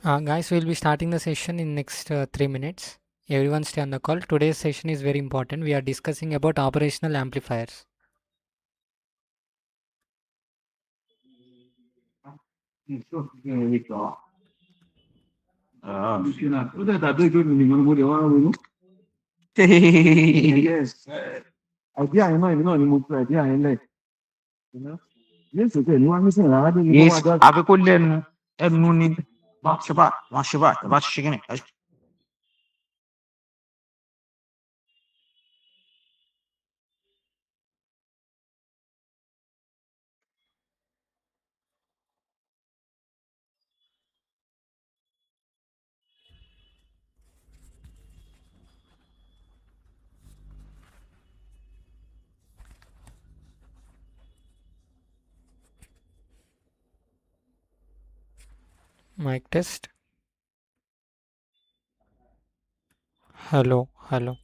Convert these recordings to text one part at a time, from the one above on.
Guys, we'll be starting the session in next 3 minutes. Everyone stay on the call. Today's session is very important. We are discussing about operational amplifiers. Ah. Yes. Idea ino èmi náà ni mo pe idea yẹn lẹ̀. Yes, okay, ni wọ́n á ní sìn rárá dé ní kó Yes, wá jáde. àbí kó lẹ́nu ní bá ṣe kí ni. Mic test. Hello, hello.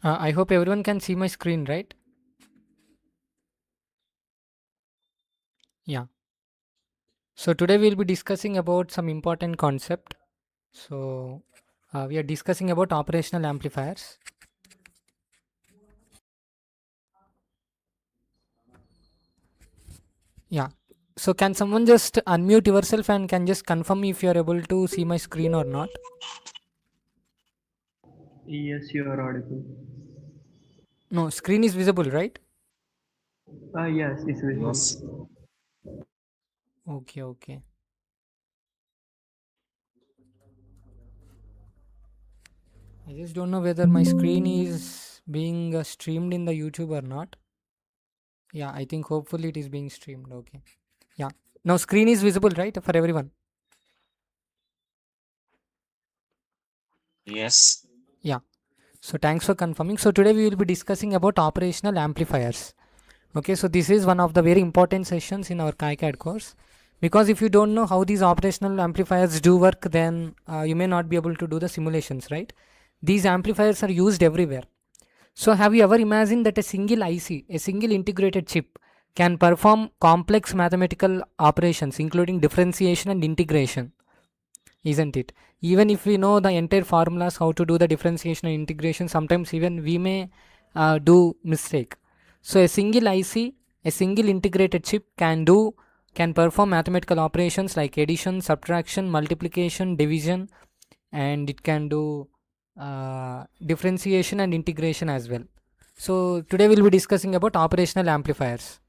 I hope everyone can see my screen, right? Yeah. So today we'll be discussing about some important concept. So we are discussing about operational amplifiers. Yeah. So can someone just unmute yourself and can just confirm if you are able to see my screen or not? Yes, you are audible. No, screen is visible, right? Yes, it's visible. Yes. Okay, okay. I just don't know whether my screen is being streamed in the YouTube or not. Yeah, I think hopefully it is being streamed. Okay. Yeah. Now screen is visible, right, for everyone? Yes. Yeah. So thanks for confirming. So today we will be discussing about operational amplifiers. Okay, so this is one of the very important sessions in our KiCAD course. Because if you don't know how these operational amplifiers do work, then you may not be able to do the simulations, right? These amplifiers are used everywhere. So have you ever imagined that a single IC, a single integrated chip, can perform complex mathematical operations including differentiation and integration? Isn't it? Even if we know the entire formulas how to do the differentiation and integration, sometimes even we may do mistake. So a single IC, a single integrated chip can perform mathematical operations like addition, subtraction, multiplication, division, and it can do differentiation and integration as well. So today we'll be discussing about operational amplifiers.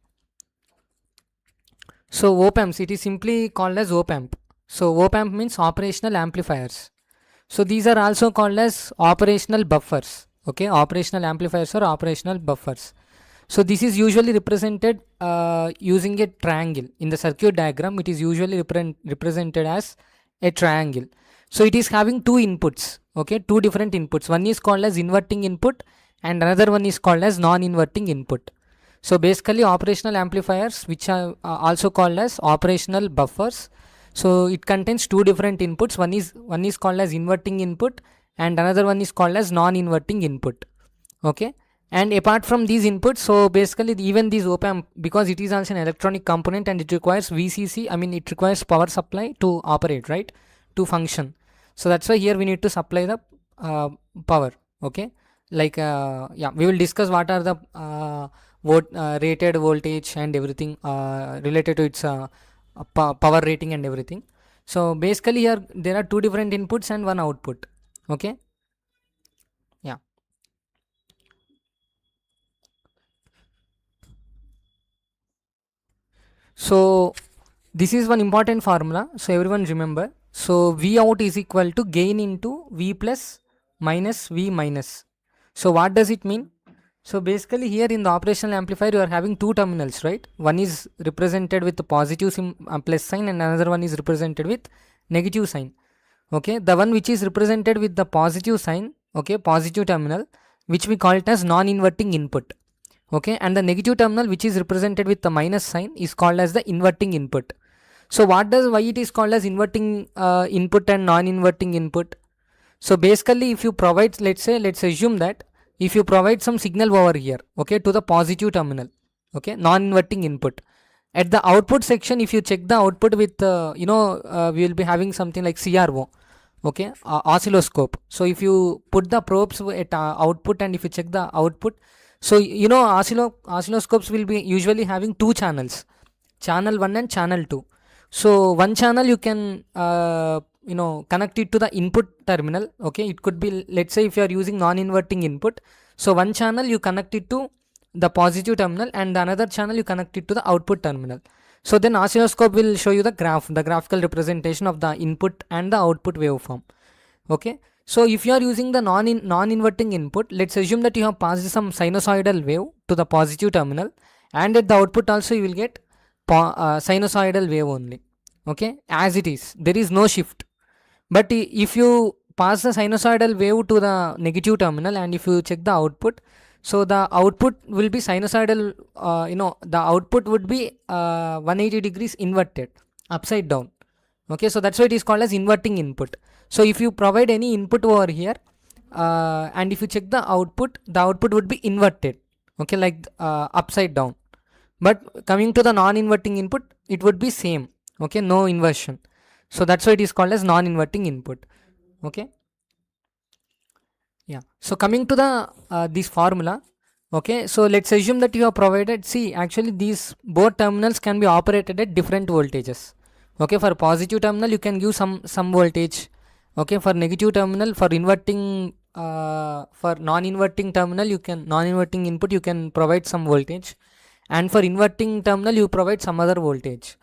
So op-amps, it is simply called as op-amp. So op-amp means operational amplifiers. So these are also called as operational buffers. Okay, operational amplifiers or operational buffers. So this is usually represented using a triangle. In the circuit diagram, it is usually represented as a triangle. So it is having two inputs. Okay, two different inputs. One is called as inverting input and another one is called as non-inverting input. So basically operational amplifiers, which are also called as operational buffers. So it contains two different inputs. One is called as inverting input and another one is called as non-inverting input. Okay. And apart from these inputs, so basically even these op-amp, because it is also an electronic component and it requires VCC, I mean it requires power supply to operate, right, to function. So that's why here we need to supply the power. Okay, like yeah, we will discuss what are the rated voltage and everything related to its power rating and everything. So basically here there are two different inputs and one output. Okay, yeah. So this is one important formula. So everyone remember. So V out is equal to gain into V plus minus V minus. So what does it mean? So basically here in the operational amplifier you are having two terminals, right? One is represented with the positive plus sign and another one is represented with negative sign. Okay, the one which is represented with the positive sign, okay, positive terminal, which we call it as non-inverting input. Okay, and the negative terminal which is represented with the minus sign is called as the inverting input. So why it is called as inverting input and non-inverting input? So basically if you provide, let's assume that if you provide some signal over here, okay, to the positive terminal, okay, non-inverting input, at the output section if you check the output with we will be having something like CRO, okay, oscilloscope. So if you put the probes at output and if you check the output, so oscilloscopes will be usually having two channels, channel 1 and channel 2. So one channel you can connect it to the input terminal. Okay, it could be, let's say if you are using non-inverting input, so one channel you connect it to the positive terminal and the another channel you connect it to the output terminal. So then oscilloscope will show you the graphical representation of the input and the output waveform. Okay, so if you are using the non-inverting input, let's assume that you have passed some sinusoidal wave to the positive terminal and at the output also you will get sinusoidal wave only. Okay, as it is, there is no shift. But if you pass the sinusoidal wave to the negative terminal and if you check the output, so the output will be sinusoidal, the output would be 180 degrees inverted, upside down. Okay, so that's why it is called as inverting input. So if you provide any input over here and if you check the output would be inverted, okay, like upside down. But coming to the non-inverting input, it would be same, okay, no inversion. So that's why it is called as non-inverting input. Okay, yeah. So coming to the this formula, okay, so let's assume that you have provided, see actually these both terminals can be operated at different voltages. Okay, for positive terminal you can give some voltage. Okay, for negative terminal, for inverting for non-inverting terminal, you can non-inverting input you can provide some voltage, and for inverting terminal you provide some other voltage.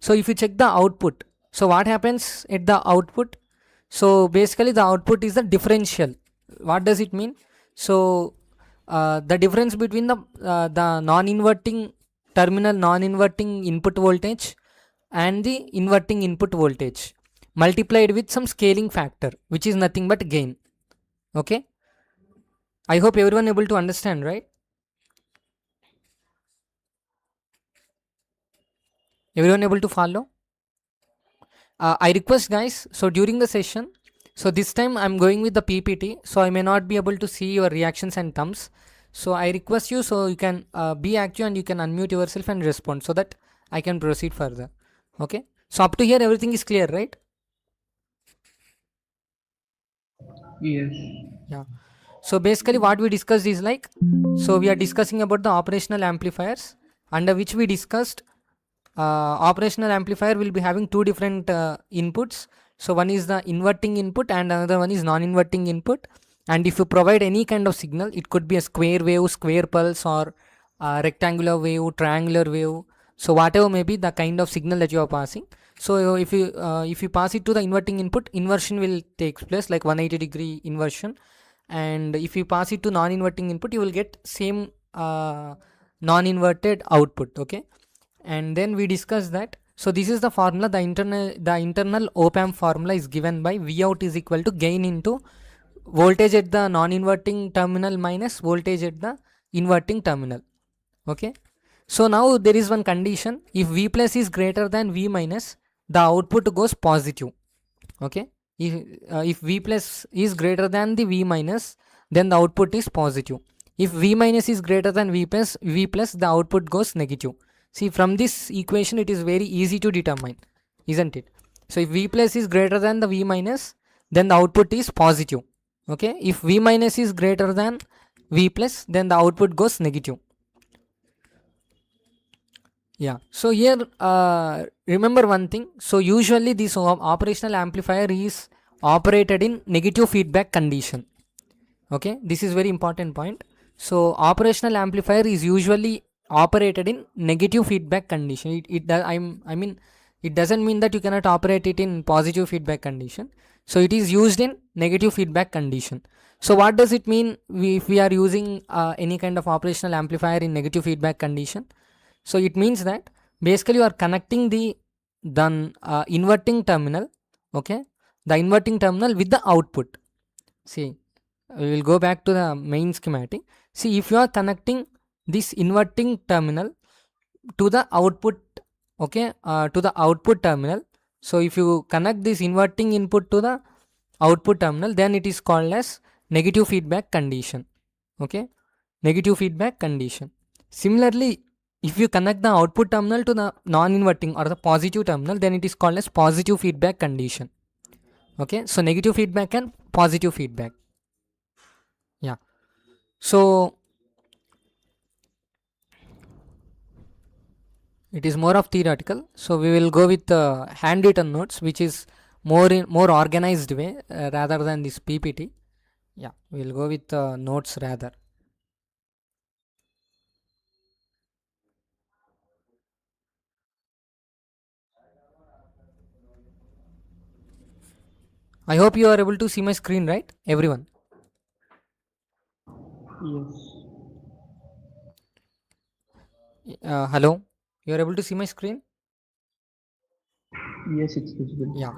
So if you check the output, so what happens at the output? So basically the output is the differential. What does it mean? So the difference between the non-inverting terminal non-inverting input voltage and the inverting input voltage multiplied with some scaling factor, which is nothing but gain. Okay, I hope everyone able to understand, right? Everyone able to follow? I request guys, so during the session, so this time I'm going with the PPT, so I may not be able to see your reactions and thumbs. So I request you, so you can be active and you can unmute yourself and respond so that I can proceed further. Okay, so up to here everything is clear, right? Yes. Yeah. So basically what we discussed is like, so we are discussing about the operational amplifiers, under which we discussed operational amplifier will be having two different inputs. So one is the inverting input and another one is non-inverting input. And if you provide any kind of signal, it could be a square wave, square pulse, or rectangular wave, triangular wave. So whatever may be the kind of signal that you are passing. So if you pass it to the inverting input, inversion will take place, like 180 degree inversion. And if you pass it to non-inverting input, you will get same non-inverted output. Okay, and then we discussed that. So this is the formula, the internal op-amp formula is given by V out is equal to gain into voltage at the non-inverting terminal minus voltage at the inverting terminal. Okay, so now there is one condition: if V plus is greater than V minus, the output goes positive. Okay, if V plus is greater than the V minus, then the output is positive. If V minus is greater than V plus, the output goes negative. See, from this equation it is very easy to determine, isn't it? So if V plus is greater than the V minus, then the output is positive. Okay, if V minus is greater than V plus, then the output goes negative. Yeah, so here remember one thing. So usually this operational amplifier is operated in negative feedback condition. Okay, this is very important point. So operational amplifier is usually operated in negative feedback condition. It doesn't mean that you cannot operate it in positive feedback condition. So it is used in negative feedback condition. So what does it mean if we are using any kind of operational amplifier in negative feedback condition? So it means that basically you are connecting the inverting terminal, okay, the inverting terminal with the output. See, we will go back to the main schematic. See, if you are connecting this inverting terminal to the output, okay, to the output terminal. So if you connect this inverting input to the output terminal, then it is called as negative feedback condition. Okay, negative feedback condition. Similarly, if you connect the output terminal to the non-inverting or the positive terminal, then it is called as positive feedback condition. Okay, so negative feedback and positive feedback. Yeah. So it is more of theoretical. So we will go with handwritten notes, which is more organized way rather than this PPT. Yeah, we will go with notes rather. I hope you are able to see my screen, right, everyone? Yes. Hello, you are able to see my screen? Yes, it's visible. Yeah.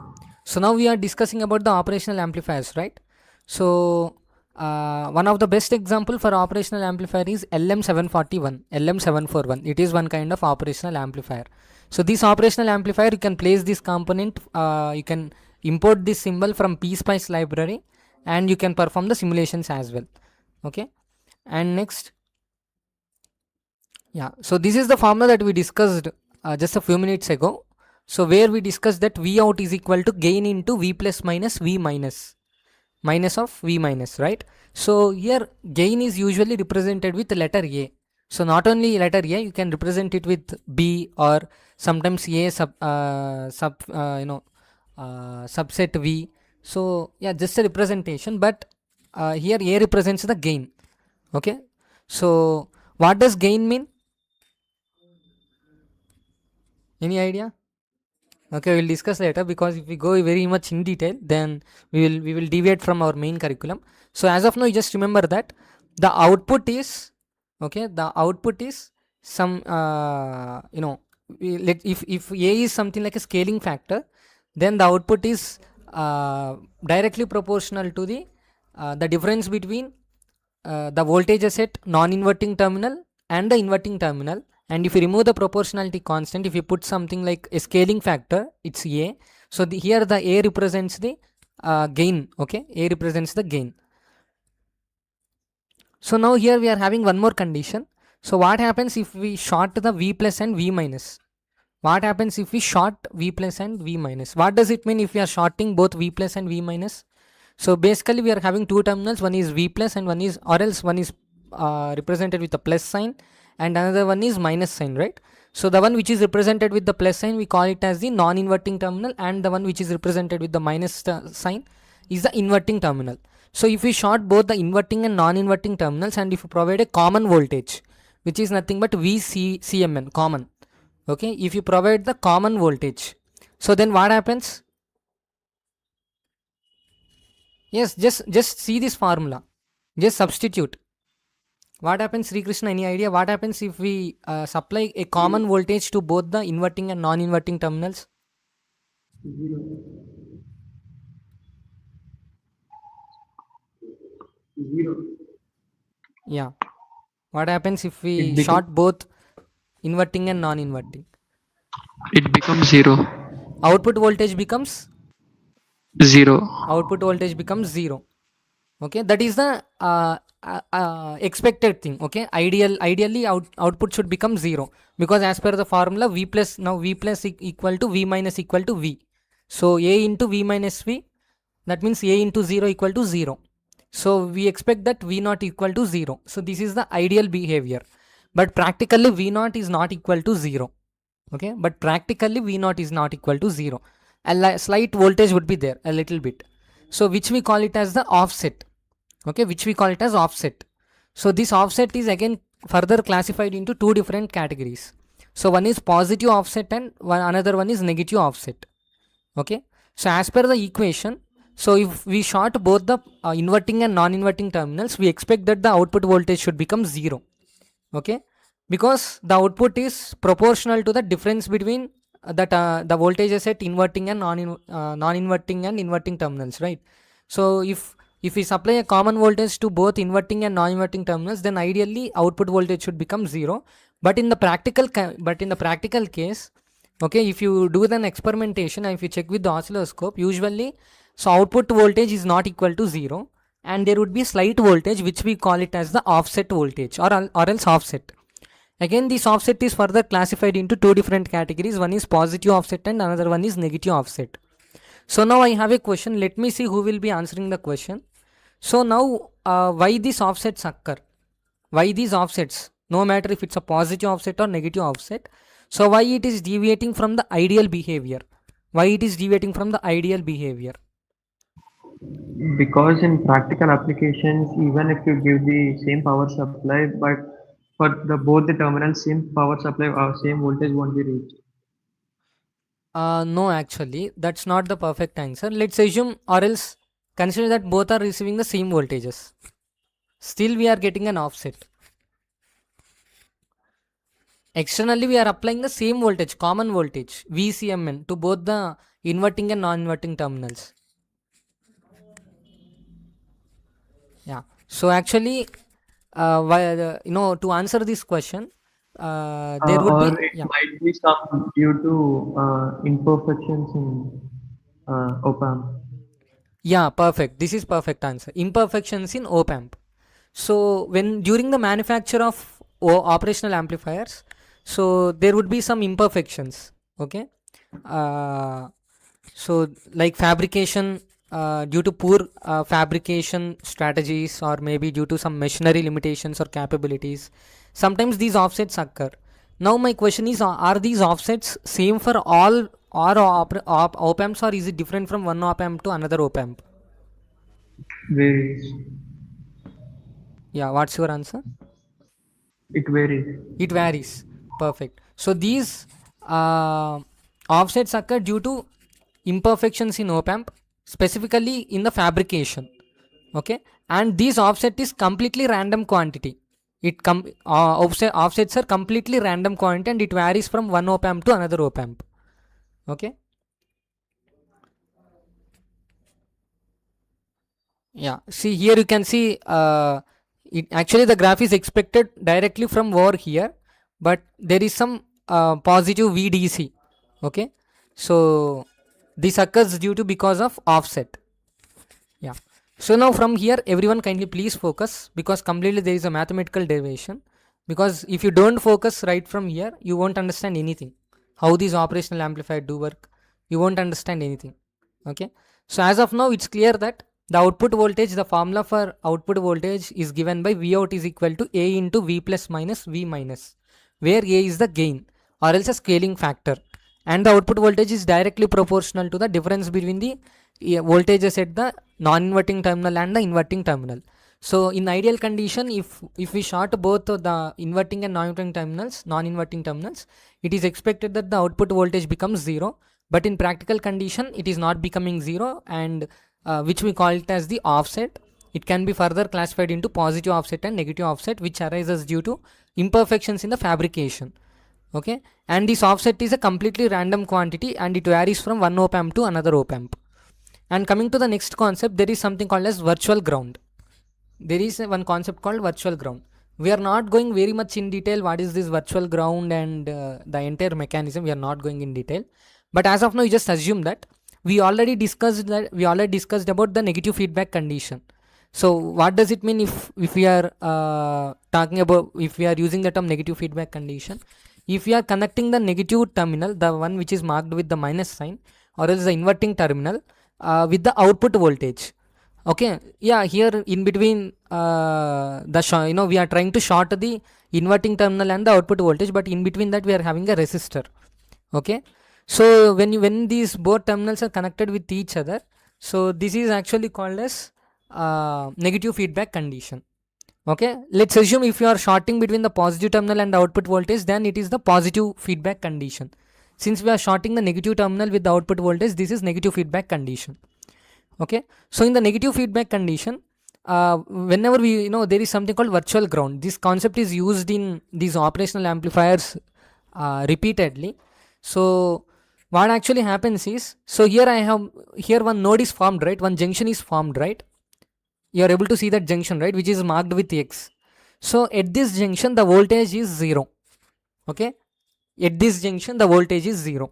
So now we are discussing about the operational amplifiers, right? So one of the best example for operational amplifier is LM741, LM741. It is one kind of operational amplifier. So this operational amplifier, you can place this component, you can import this symbol from PSpice library, and you can perform the simulations as well. Okay. And next, yeah, so this is the formula that we discussed just a few minutes ago. So where we discussed that V out is equal to gain into V plus minus V minus of V minus, right? So here gain is usually represented with letter A. So not only letter A, you can represent it with B or sometimes A subset V. So yeah, just a representation, but here A represents the gain. Okay. So what does gain mean? Any idea? Okay, we'll discuss later, because if we go very much in detail, then we will deviate from our main curriculum. So as of now, you just remember that the output is, okay, the output is some if A is something like a scaling factor, then the output is directly proportional to the difference between the voltages at non-inverting terminal and the inverting terminal. And if you remove the proportionality constant, if you put something like a scaling factor, it's A. So here the A represents the gain. Okay, A represents the gain. So now here we are having one more condition. So what happens if we short the V plus and V minus? What happens if we short V plus and V minus? What does it mean if we are shorting both V plus and V minus? So basically we are having two terminals, one is V plus and one is, or else one is represented with a plus sign and another one is minus sign, right? So the one which is represented with the plus sign, we call it as the non-inverting terminal, and the one which is represented with the minus sign is the inverting terminal. So if we short both the inverting and non-inverting terminals, and if you provide a common voltage, which is nothing but VCMN, common, okay, if you provide the common voltage, so then what happens? Yes, just see this formula, just substitute. What happens, Sri Krishna? Any idea what happens if we supply a common voltage to both the inverting and non-inverting terminals? Zero. Zero. Yeah. What happens if we It become- short both inverting and non-inverting? It becomes zero. Output voltage becomes Zero. zero. Okay, that is the expected thing. Okay, ideally output should become zero, because as per the formula V plus, now V plus equal to V minus equal to V. So A into V minus V, that means A into 0 equal to 0. So we expect that V naught equal to 0. So this is the ideal behavior, but practically V naught is not equal to 0. Okay, but practically V naught is not equal to 0. A slight voltage would be there, a little bit. So which we call it as the offset. Okay, which we call it as offset. So this offset is again further classified into two different categories. So one is positive offset and another one is negative offset. Okay, so as per the equation, So if we short both the inverting and non-inverting terminals, we expect that the output voltage should become 0. Okay, because the output is proportional to the difference between the voltages at inverting and non-inverting and inverting terminals, right? So if we supply a common voltage to both inverting and non-inverting terminals, then ideally output voltage should become 0. But in the practical case, okay, if you do an experimentation and if you check with the oscilloscope, usually so output voltage is not equal to 0, and there would be slight voltage which we call it as the offset voltage or else offset. Again, this offset is further classified into two different categories. One is positive offset and another one is negative offset. So now I have a question. Let me see who will be answering the question. So now why these offsets occur? Why these offsets? No matter if it's a positive offset or negative offset. So why it is deviating from the ideal behavior? Why it is deviating from the ideal behavior? Because in practical applications, even if you give the same power supply, but for the both the terminals, same power supply or same voltage won't be reached. No, actually, that's not the perfect answer. Let's assume or else consider that both are receiving the same voltages. Still, we are getting an offset. Externally, we are applying the same voltage, common voltage, VCMN, to both the inverting and non-inverting terminals. Yeah. So actually, to answer this question, there would Or be, it yeah. might be some due to imperfections in op-amp. Yeah, perfect. This is perfect answer. Imperfections in op-amp. So when during the manufacture of operational amplifiers, so there would be some imperfections. Okay. So like fabrication, due to poor fabrication strategies, or maybe due to some machinery limitations or capabilities, sometimes these offsets occur. Now my question is, are these offsets same for all or op-amps, or is it different from one op-amp to another op-amp? Varies. Yeah, what's your answer? It varies. It varies. Perfect. So these offsets occur due to imperfections in op-amp, specifically in the fabrication. Okay, and this offset is completely random quantity. Offsets are completely random quantity, and it varies from one op-amp to another op-amp. Okay. Yeah. See here you can see it actually the graph is expected directly from over here, but there is some positive VDC. Okay. So this occurs due to because of offset. Yeah. So now from here, everyone kindly please focus, because completely there is a mathematical derivation. Because if you don't focus right from here, you won't understand anything. How these operational amplifier do work, you won't understand anything. Okay. So as of now, it's clear that the output voltage, the formula for output voltage is given by V out is equal to A into V plus minus V minus, where A is the gain or else a scaling factor. And the output voltage is directly proportional to the difference between the voltages at the non-inverting terminal and the inverting terminal. So in ideal condition, if we short both the inverting and non-inverting terminals, it is expected that the output voltage becomes 0. But in practical condition, it is not becoming 0, and which we call it as the offset. It can be further classified into positive offset and negative offset, which arises due to imperfections in the fabrication. Okay, and this offset is a completely random quantity, and it varies from one op-amp to another op-amp. And coming to the next concept, there is something called as virtual ground. There is one concept called virtual ground. We are not going very much in detail what is this virtual ground and the entire mechanism. We are not going in detail, but as of now, you just assume that we already discussed about the negative feedback condition. So what does it mean if we are talking about, if we are using the term negative feedback condition? If we are connecting the negative terminal, the one which is marked with the minus sign, or else the inverting terminal, with the output voltage. Okay, yeah, here in between we are trying to short the inverting terminal and the output voltage, but in between that we are having a resistor. Okay, so when these both terminals are connected with each other, so this is actually called as negative feedback condition. Okay, let's assume if you are shorting between the positive terminal and the output voltage, then it is the positive feedback condition. Since we are shorting the negative terminal with the output voltage, this is negative feedback condition. Okay, so in the negative feedback condition, whenever we there is something called virtual ground. This concept is used in these operational amplifiers repeatedly. So what actually happens is, so here I have, here one node is formed, right? One junction is formed, right? You are able to see that junction, right, which is marked with X. So at this junction the voltage is 0. Okay, at this junction the voltage is 0.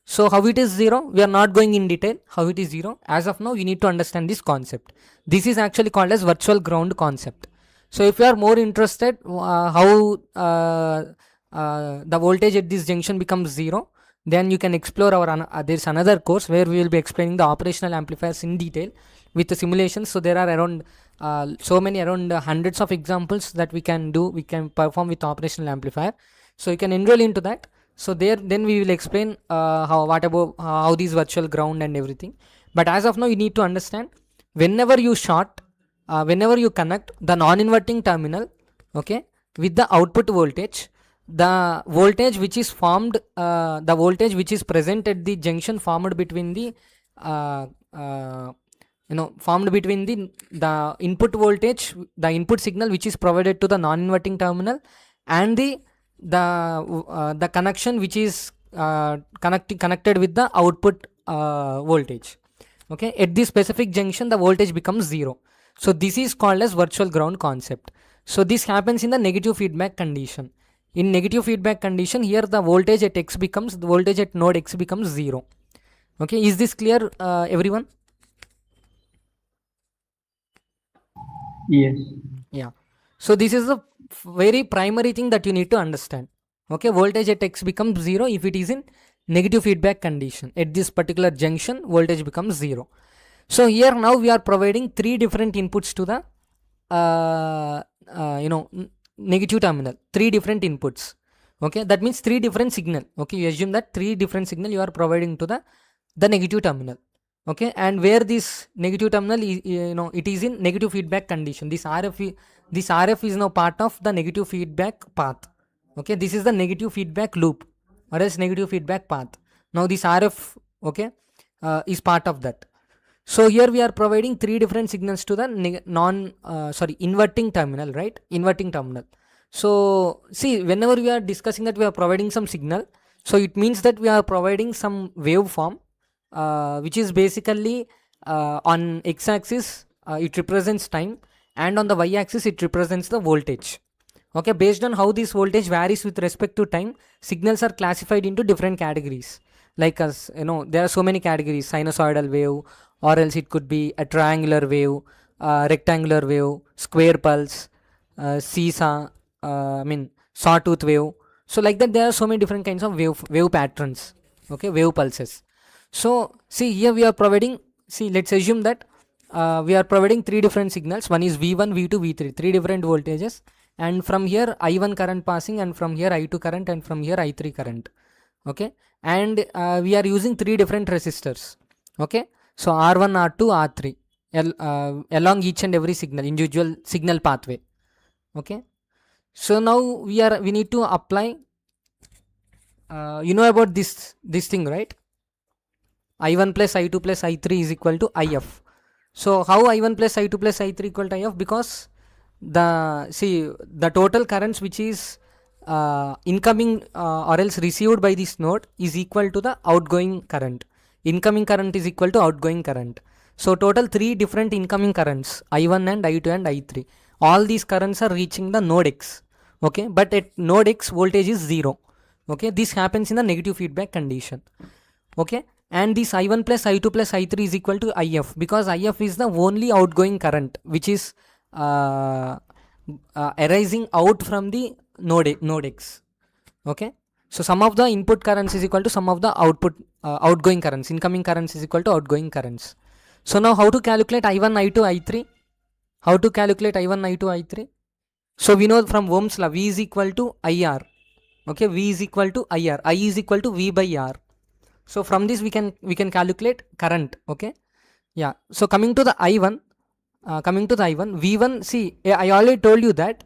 So how it is 0, we are not going in detail how it is 0. As of now you need to understand this concept. This is actually called as virtual ground concept. So if you are more interested how the voltage at this junction becomes 0, then you can explore our there's another course where we will be explaining the operational amplifiers in detail with the simulations. So there are around around hundreds of examples that we can perform with operational amplifier. So you can enroll into that. So there then we will explain how these virtual ground and everything. But as of now you need to understand, whenever you whenever you connect the non-inverting terminal, okay, with the output voltage, the voltage which is formed, the voltage which is present at the junction formed between the formed between the input voltage, the input signal which is provided to the non-inverting terminal, and the connection which is connected with the output voltage. Okay, at this specific junction the voltage becomes 0. So this is called as virtual ground concept. So this happens in the negative feedback condition. In negative feedback condition, here the voltage at X becomes, the voltage at node X becomes 0. Okay, is this clear, everyone? Yes. Yeah. So this is the very primary thing that you need to understand. Okay, voltage at X becomes 0 if it is in negative feedback condition. At this particular junction, voltage becomes 0. So here now we are providing 3 different inputs to the negative terminal. 3 different inputs. Okay, that means 3 different signal. Okay, you assume that 3 different signal you are providing to the negative terminal. Okay, and where this negative terminal is, it is in negative feedback condition. This RF is now part of the negative feedback path. Okay, this is the negative feedback loop or else negative feedback path. Now this RF, okay, is part of that. So here we are providing 3 different signals to the inverting terminal, right? Inverting terminal. So see, whenever we are discussing that we are providing some signal, so it means that we are providing some waveform, which is basically on x-axis it represents time, and on the y-axis it represents the voltage. Okay, based on how this voltage varies with respect to time, signals are classified into different categories. Like there are so many categories: sinusoidal wave, or else it could be a triangular wave, rectangular wave, square pulse, seesaw, sawtooth wave. So like that, there are so many different kinds of wave patterns. Okay, wave pulses. So see, here we are providing, let's assume that we are providing 3 different signals. One is V1, V2, V3, 3 different voltages, and from here I1 current passing, and from here I2 current, and from here I3 current. Okay, and we are using 3 different resistors. Okay, so R1, R2, R3 along each and every signal, individual signal pathway. Okay, so now we need to apply about this thing, right? I1 plus I2 plus I3 is equal to IF. So how I1 plus I2 plus I3 equal to IF? Because the total currents which is incoming or else received by this node is equal to the outgoing current. Incoming current is equal to outgoing current. So total 3 different incoming currents, I1 and I2 and I3. All these currents are reaching the node X. Okay, but at node X voltage is 0. Okay, this happens in the negative feedback condition. Okay, and this I1 plus I2 plus I3 is equal to IF, because IF is the only outgoing current which is arising out from the node X. Okay, so sum of the input currents is equal to sum of the outgoing currents. Incoming currents is equal to outgoing currents. So now how to calculate I1, I2, I3? How to calculate I1, I2, I3? So we know from Ohm's law, V is equal to IR. Okay, V is equal to IR. I is equal to V by R. So from this we can calculate current. Okay, yeah. So coming to the I1, V1. See, I already told you that.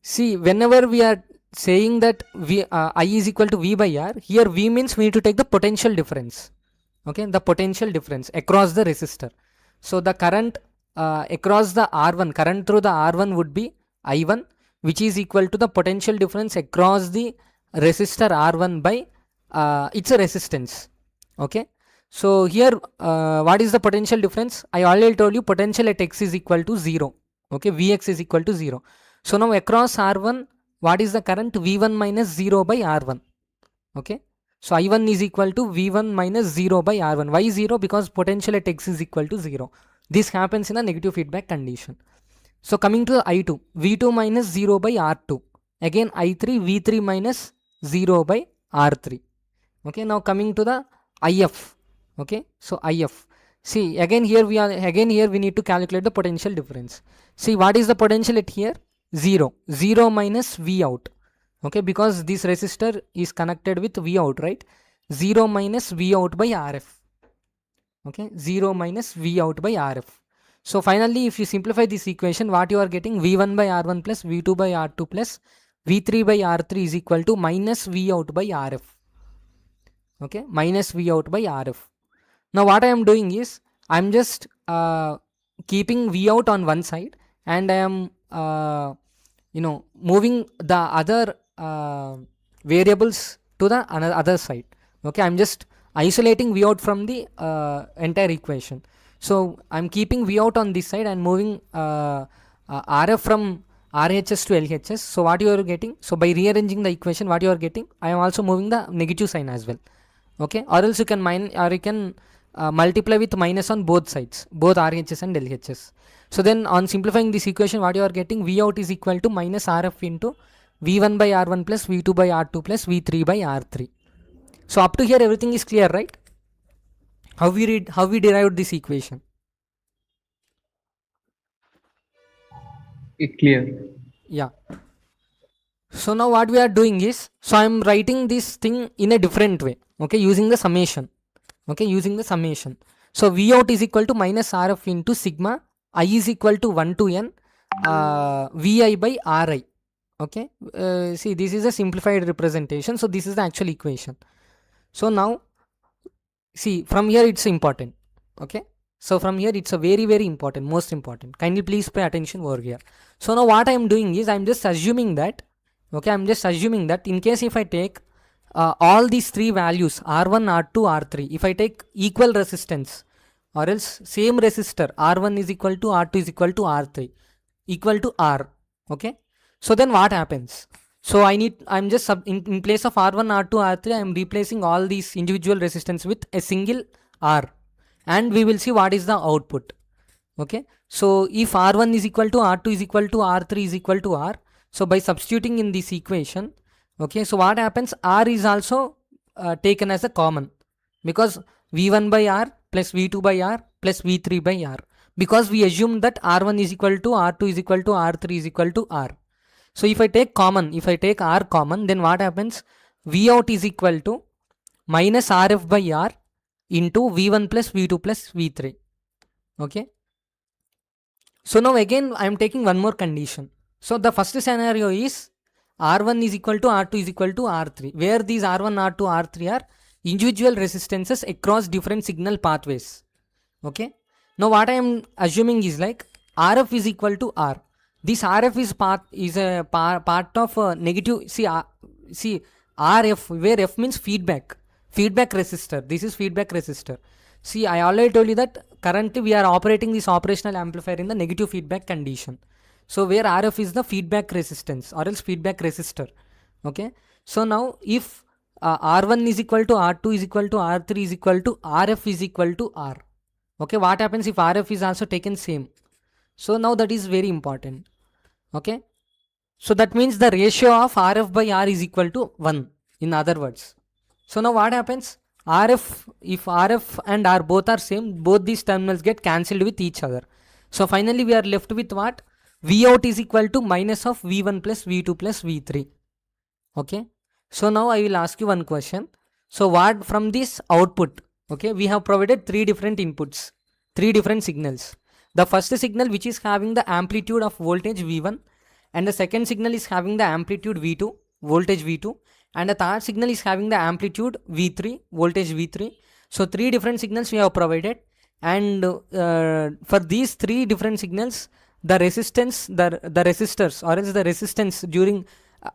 See, whenever we are saying that I is equal to V by R, here V means we need to take the potential difference. Okay, the potential difference across the resistor. So the current across the R1, current through the R1 would be I1, which is equal to the potential difference across the resistor R1 by its resistance. Okay. So here, what is the potential difference? I already told you potential at x is equal to 0. Okay, Vx is equal to 0. So now across R1, what is the current? V1 minus 0 by R1. Okay. So I1 is equal to V1 minus 0 by R1. Why 0? Because potential at x is equal to 0. This happens in a negative feedback condition. So coming to the I2, V2 minus 0 by R2. Again I3, V3 minus 0 by R3. Okay, now coming to the IF. Okay, so IF. See, again here we need to calculate the potential difference. See, what is the potential at here? 0. 0 minus V out. Okay, because this resistor is connected with V out, right? 0 minus V out by RF. Okay, 0 minus V out by RF. So finally, if you simplify this equation, what you are getting? V1 by R1 plus V2 by R2 plus V3 by R3 is equal to minus V out by RF. Okay, minus V out by RF. Now what I am doing is, I am just keeping V out on one side, and I am moving the other variables to the other side. Okay, I'm just isolating V out from the entire equation. So I'm keeping V out on this side and moving RF from RHS to LHS. So what you are getting? So by rearranging the equation, what you are getting? I am also moving the negative sign as well. Okay, or else you can multiply with minus on both sides, both RHS and LHS. So then on simplifying this equation, what you are getting? V out is equal to minus RF into V1 by R1 plus V2 by R2 plus V3 by R3. So up to here everything is clear, right? How we derived this equation? It's clear. Yeah. So now what we are doing is, so I am writing this thing in a different way. Okay, using the summation. Okay, using the summation. So V out is equal to minus RF into sigma I is equal to 1 to n Vi by Ri. Okay, see, this is a simplified representation. So this is the actual equation. So now see, from here it's important. Okay, so from here it's a very, very important, most important. Kindly please pay attention over here. So now what I am doing is, I am just assuming that, okay, I am just assuming that in case if I take all these three values R1, R2, R3, if I take equal resistance, or else same resistor, R1 is equal to R2 is equal to R3 equal to R. Okay, so then what happens? So I'm just in place of R1, R2, R3, I am replacing all these individual resistance with a single R, and we will see what is the output. Okay, so if R1 is equal to R2 is equal to R3 is equal to R, so by substituting in this equation, okay, so what happens? R is also taken as a common, because V1 by R plus V2 by R plus V3 by R, because we assume that R1 is equal to R2 is equal to R3 is equal to R. So if I take common, if I take R common, then what happens? V out is equal to minus RF by R into V1 plus V2 plus V3. Okay. So now again I am taking one more condition. So the first scenario is R1 is equal to R2 is equal to R3, where these R1, R2, R3 are individual resistances across different signal pathways. Okay. Now what I am assuming is like RF is equal to R. This RF is a part of negative. See RF, where F means feedback resistor. This is feedback resistor. See, I already told you that currently we are operating this operational amplifier in the negative feedback condition. So where RF is the feedback resistance or else feedback resistor. Okay. So now if R1 is equal to R2 is equal to R3 is equal to RF is equal to R. Okay. What happens if RF is also taken same? So now that is very important. Okay. So that means the ratio of RF by R is equal to 1, in other words. So now what happens? If RF and R both are same, both these terminals get cancelled with each other. So finally we are left with what? V out is equal to minus of V1 plus V2 plus V3. Okay. So now I will ask you one question. So what from this output? Okay, we have provided three different inputs, three different signals. The first signal, which is having the amplitude of voltage V1, and the second signal is having the amplitude V2, voltage V2, and the third signal is having the amplitude V3, voltage V3. So three different signals we have provided. and for these three different signals, the resistance, the resistors or else the resistance during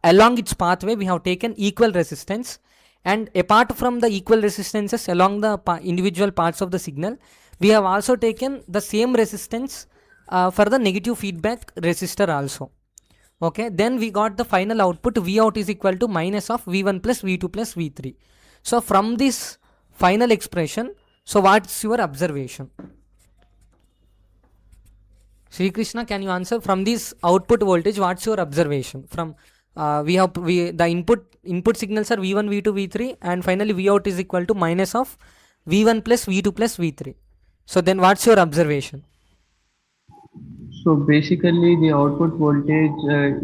along its pathway, we have taken equal resistance, and apart from the equal resistances along the individual parts of the signal, we have also taken the same resistance for the negative feedback resistor also. Okay, then we got the final output V out is equal to minus of V1 plus V2 plus V3. So from this final expression, so what's your observation? Sri Krishna, can you answer? From this output voltage, what's your observation? From the input signals are V1, V2, V3, and finally V out is equal to minus of V1 plus V2 plus V3. So then what's your observation? So basically, the output voltage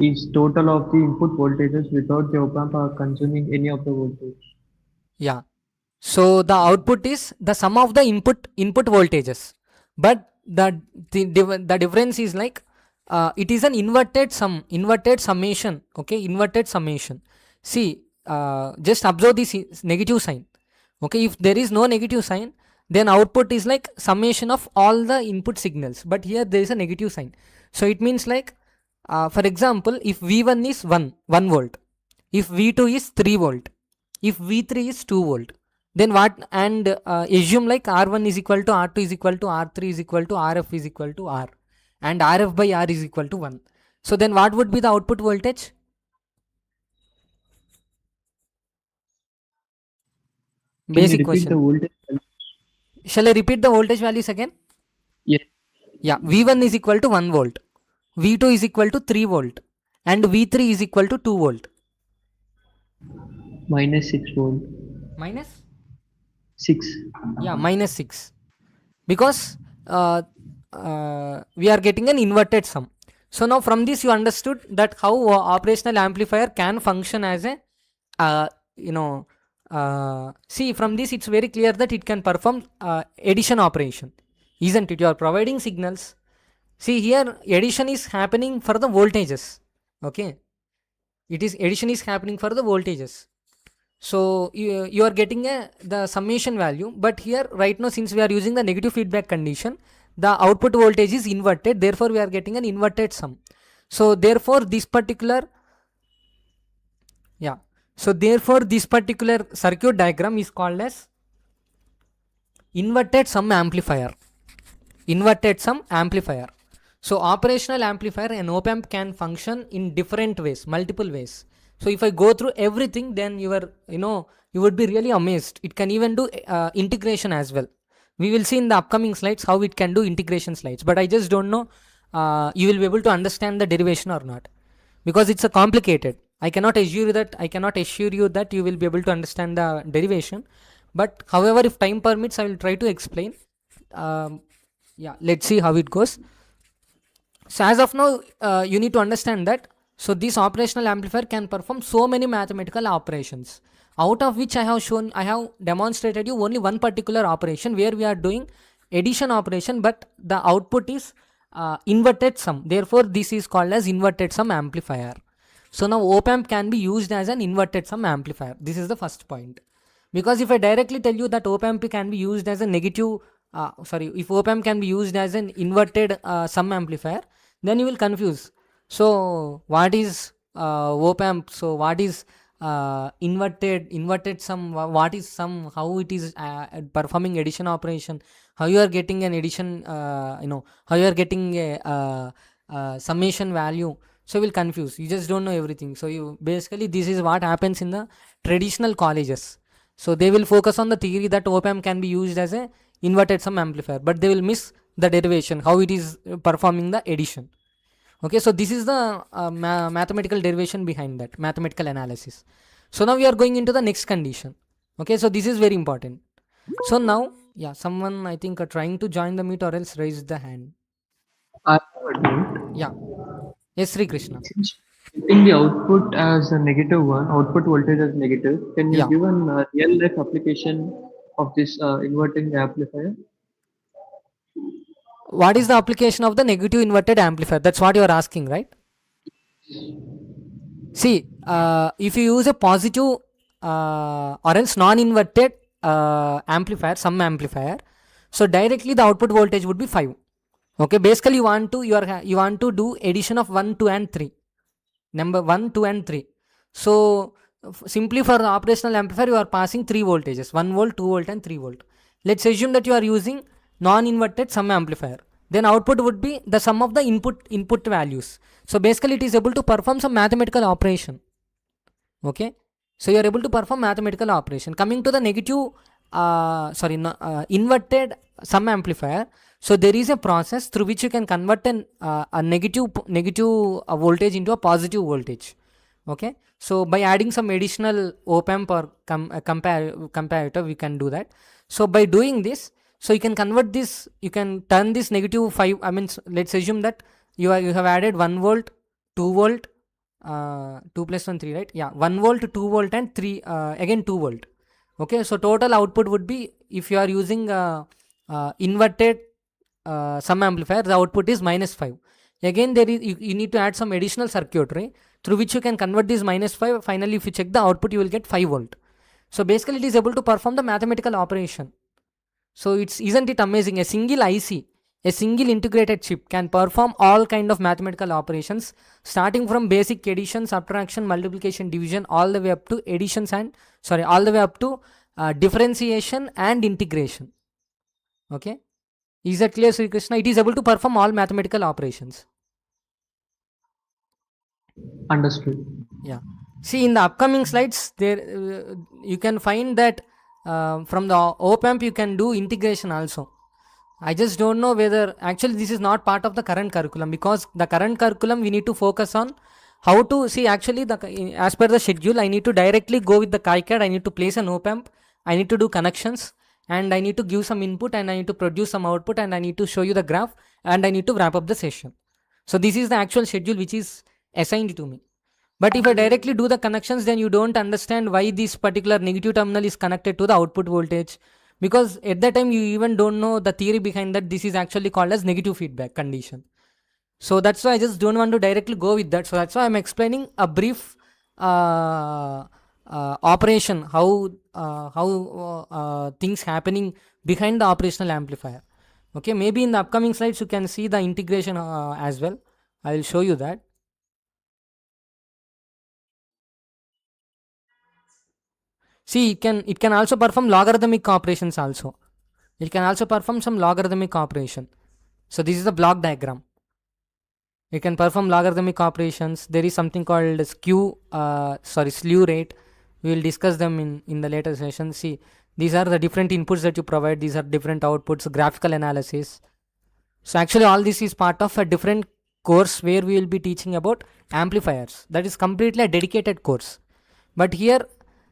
is total of the input voltages without the op-amp consuming any of the voltage. Yeah. So the output is the sum of the input voltages, but the difference is like it is an inverted summation. Okay, inverted summation. See, just observe this negative sign. Okay, if there is no negative sign, then output is like summation of all the input signals, but here there is a negative sign. So it means like for example, if V1 is 1 volt, if V2 is 3 volt, if V3 is 2 volt, then what, and assume like R1 is equal to R2 is equal to R3 is equal to RF is equal to R, and RF by R is equal to 1. So then what would be the output voltage? Basic question. The voltage? Shall I repeat the voltage values again? Yes. Yeah, V1 is equal to 1 volt, V2 is equal to 3 volt, and V3 is equal to 2 volt. Minus 6 volt. Minus? 6. Yeah, minus 6. Because we are getting an inverted sum. So now from this you understood that how operational amplifier can function as a, see, from this it's very clear that it can perform addition operation. Isn't it? You are providing signals. See, here addition is happening for the voltages. Okay. Addition is happening for the voltages. So you are getting the summation value, but here right now, since we are using the negative feedback condition, the output voltage is inverted, therefore we are getting an inverted sum. So therefore this particular circuit diagram is called as inverted sum amplifier. Inverted sum amplifier. So operational amplifier, an op-amp can function in different ways, multiple ways. So if I go through everything, then you would be really amazed. It can even do integration as well. We will see in the upcoming slides how it can do integration slides, but I just don't know you will be able to understand the derivation or not, because it's a complicated. I cannot assure you that you will be able to understand the derivation, but however, if time permits, I will try to explain. Yeah, let's see how it goes. So as of now, you need to understand that, so this operational amplifier can perform so many mathematical operations, out of which I have demonstrated you only one particular operation where we are doing addition operation, but the output is inverted sum. Therefore, this is called as inverted sum amplifier. So now op-amp can be used as an inverted sum amplifier. This is the first point. Because if I directly tell you that op-amp can be used as a if op-amp can be used as an inverted sum amplifier, then you will confuse. So what is op-amp? So what is inverted sum? What is sum? How it is performing addition operation? How you are getting an addition? How you are getting a summation value? So you will confuse. You just don't know everything. So basically this is what happens in the traditional colleges. So they will focus on the theory that op-amp can be used as a inverted sum amplifier, but they will miss the derivation, how it is performing the addition. Okay, so this is the mathematical derivation behind that, mathematical analysis. So now we are going into the next condition. Okay, so this is very important. So now, yeah, someone I think are trying to join the meet or else raise the hand. I have a doubt. Yeah. Yes, Sri Krishna. Since keeping the output as a negative one, output voltage as negative, can you give a real life application of this inverting amplifier? What is the application of the negative inverted amplifier? That's what you are asking, right? See, if you use a positive or else non-inverted amplifier, sum amplifier, So directly the output voltage would be 5. Okay, basically you want to do addition of 1, 2 and 3. Number 1, 2 and 3. So simply for the operational amplifier you are passing 3 voltages, 1 volt, 2 volt and 3 volt. Let's assume that you are using non-inverted sum amplifier. Then output would be the sum of the input values. So basically it is able to perform some mathematical operation. Okay, so you are able to perform mathematical operation. Coming to the inverted sum amplifier. So there is a process through which you can convert a negative voltage into a positive voltage. Okay, so by adding some additional op-amp or comparator, we can do that. So by doing this, so you can convert this, you can turn this negative 5, I mean, let's assume that you have added 1 volt, 2 volt, 2 plus 1 3, right? Yeah, 1 volt, 2 volt and 3 again 2 volt. Okay, so total output would be, if you are using inverted sum amplifier, the output is -5. Again there is you need to add some additional circuitry through which you can convert this -5. Finally if you check the output, you will get 5 volt. So basically it is able to perform the mathematical operation. So isn't it amazing? A single IC, a single integrated chip can perform all kind of mathematical operations, starting from basic addition, subtraction, multiplication, division, all the way up to all the way up to differentiation and integration. Okay, is that clear, Sri Krishna? It is able to perform all mathematical operations. Understood. Yeah. See, in the upcoming slides, there you can find that from the op-amp you can do integration also. I just don't know whether actually this is not part of the current curriculum, because the current curriculum we need to focus on how to see actually as per the schedule. I need to directly go with the KiCAD. I need to place an op-amp. I need to do connections, and I need to give some input, and I need to produce some output, and I need to show you the graph, and I need to wrap up the session. So this is the actual schedule which is assigned to me. But if I directly do the connections, then you don't understand why this particular negative terminal is connected to the output voltage, because at that time you even don't know the theory behind that. This is actually called as negative feedback condition. So that's why I just don't want to directly go with that. So that's why I'm explaining a brief operation, how things happening behind the operational amplifier. Okay, maybe in the upcoming slides you can see the integration as well. I will show you that. See, it can also perform logarithmic operations also. It can also perform some logarithmic operation. So this is the block diagram. It can perform logarithmic operations. There is something called slew rate. We will discuss them in the later session. See, these are the different inputs that you provide. These are different outputs, graphical analysis. So actually all this is part of a different course where we will be teaching about amplifiers. That is completely a dedicated course. But here,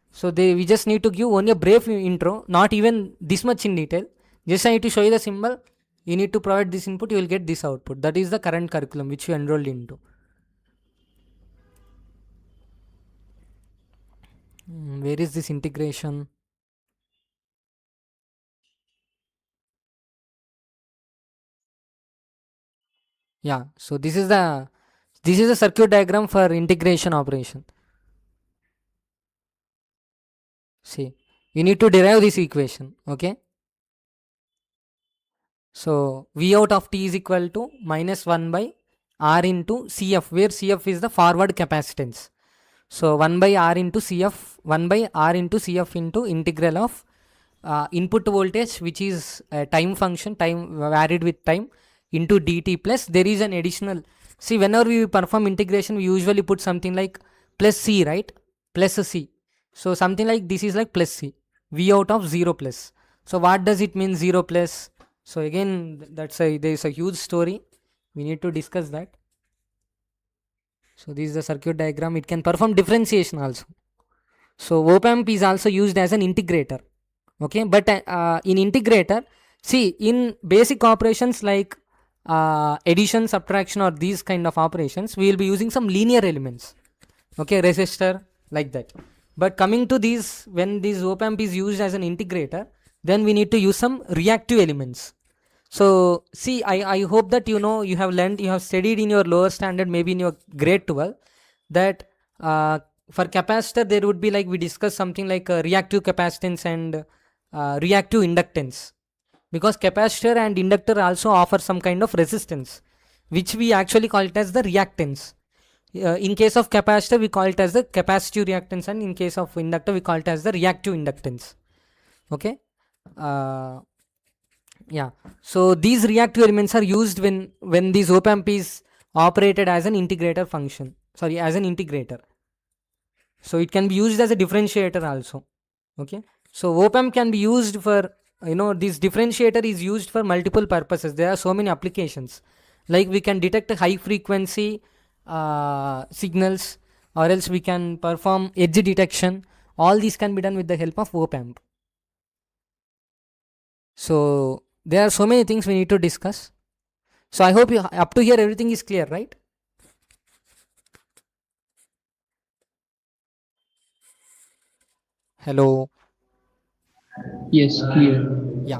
so we just need to give only a brief intro, not even this much in detail. Just I need to show you the symbol. You need to provide this input, you will get this output. That is the current curriculum which you enrolled into. Where is this integration? Yeah, so this is the circuit diagram for integration operation. See, you need to derive this equation. Okay, so V out of t is equal to -1 by R into CF, where CF is the forward capacitance. So 1 by R into CF, 1 by R into CF into integral of input voltage, which is a time function, time varied with time, into dt, plus there is an additional. See, whenever we perform integration, we usually put something like plus C, right? Plus C. So something like this is like plus C, V out of 0 plus. So what does it mean 0 plus? So again, there is a huge story. We need to discuss that. So this is the circuit diagram. It can perform differentiation also. So op-amp is also used as an integrator. Okay, but in integrator, see, in basic operations like addition, subtraction, or these kind of operations, we will be using some linear elements. Okay, resistor, like that. But coming to these, when this op-amp is used as an integrator, then we need to use some reactive elements. So see, I hope that you have learned, you have studied in your lower standard, maybe in your grade 12, that for capacitor there would be, like we discussed, something like reactive capacitance and reactive inductance. because capacitor and inductor also offer some kind of resistance, which we actually call it as the reactance. In case of capacitor, we call it as the capacitive reactance, and in case of inductor, we call it as the reactive inductance. Okay. Yeah. So these reactive elements are used when this op amp is operated as an integrator function. Sorry, as an integrator. So it can be used as a differentiator also. Okay. So op amp can be used for, this differentiator is used for multiple purposes. There are so many applications. Like we can detect high frequency signals, or else we can perform edge detection. All these can be done with the help of op amp. So there are so many things we need to discuss. So I hope up to here everything is clear, right? Hello. Yes, clear. Yeah.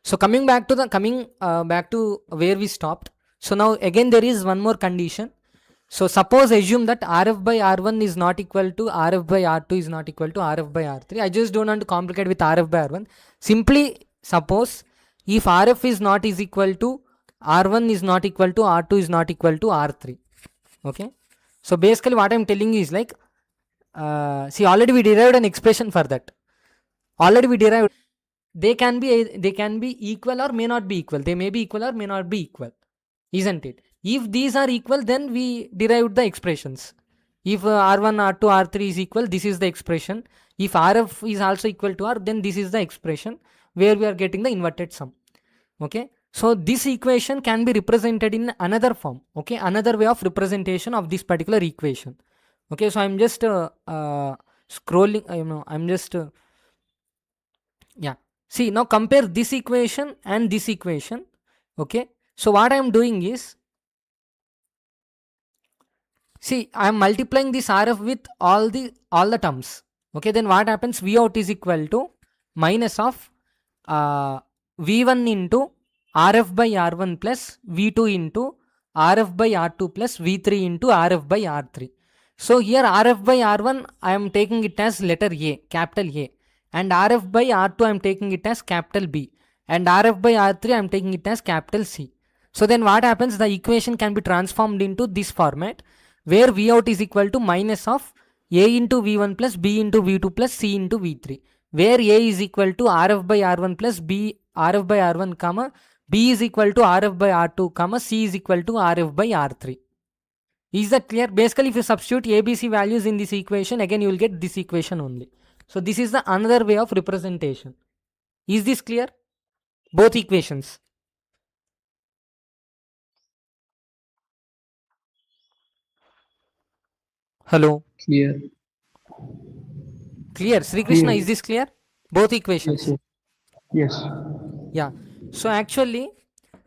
So coming back to where we stopped. So now again there is one more condition. So suppose assume that RF by R1 is not equal to RF by R2 is not equal to RF by R3. I just don't want to complicate with RF by R1. Simply suppose if RF is not is equal to R1 is not equal to R2 is not equal to R3. Okay. So basically what I'm telling you is like, see, already we derived an expression for that. They can be equal or may not be equal. They may be equal or may not be equal, isn't it? If these are equal, then we derived the expressions. If R1, R2, R3 is equal, this is the expression. If RF is also equal to R, then this is the expression where we are getting the inverted sum. Okay. So this equation can be represented in another form. Okay. Another way of representation of this particular equation. Okay. So I'm just scrolling, I'm just, yeah. See, now compare this equation and this equation. Okay. So what I am doing is, see, I am multiplying this RF with all the terms. Okay. Then what happens? V out is equal to minus of V1 into RF by R1 plus V2 into RF by R2 plus V3 into RF by R3. So here RF by R1 I am taking it as letter A, capital A, and RF by R2 I am taking it as capital B, and RF by R3 I am taking it as capital C. So then what happens? The equation can be transformed into this format, where V out is equal to minus of A into V1 plus B into V2 plus C into V3, where A is equal to RF by R1 plus B RF by R1 comma B is equal to RF by R2 comma C is equal to RF by R3. Is that clear? Basically, if you substitute ABC values in this equation, again you will get this equation only. So this is the another way of representation. Is this clear? Both equations. Hello. Clear. Clear. Sri Krishna, Clear. is this clear? Both equations. Yes, yes. Yes. Yeah. So actually,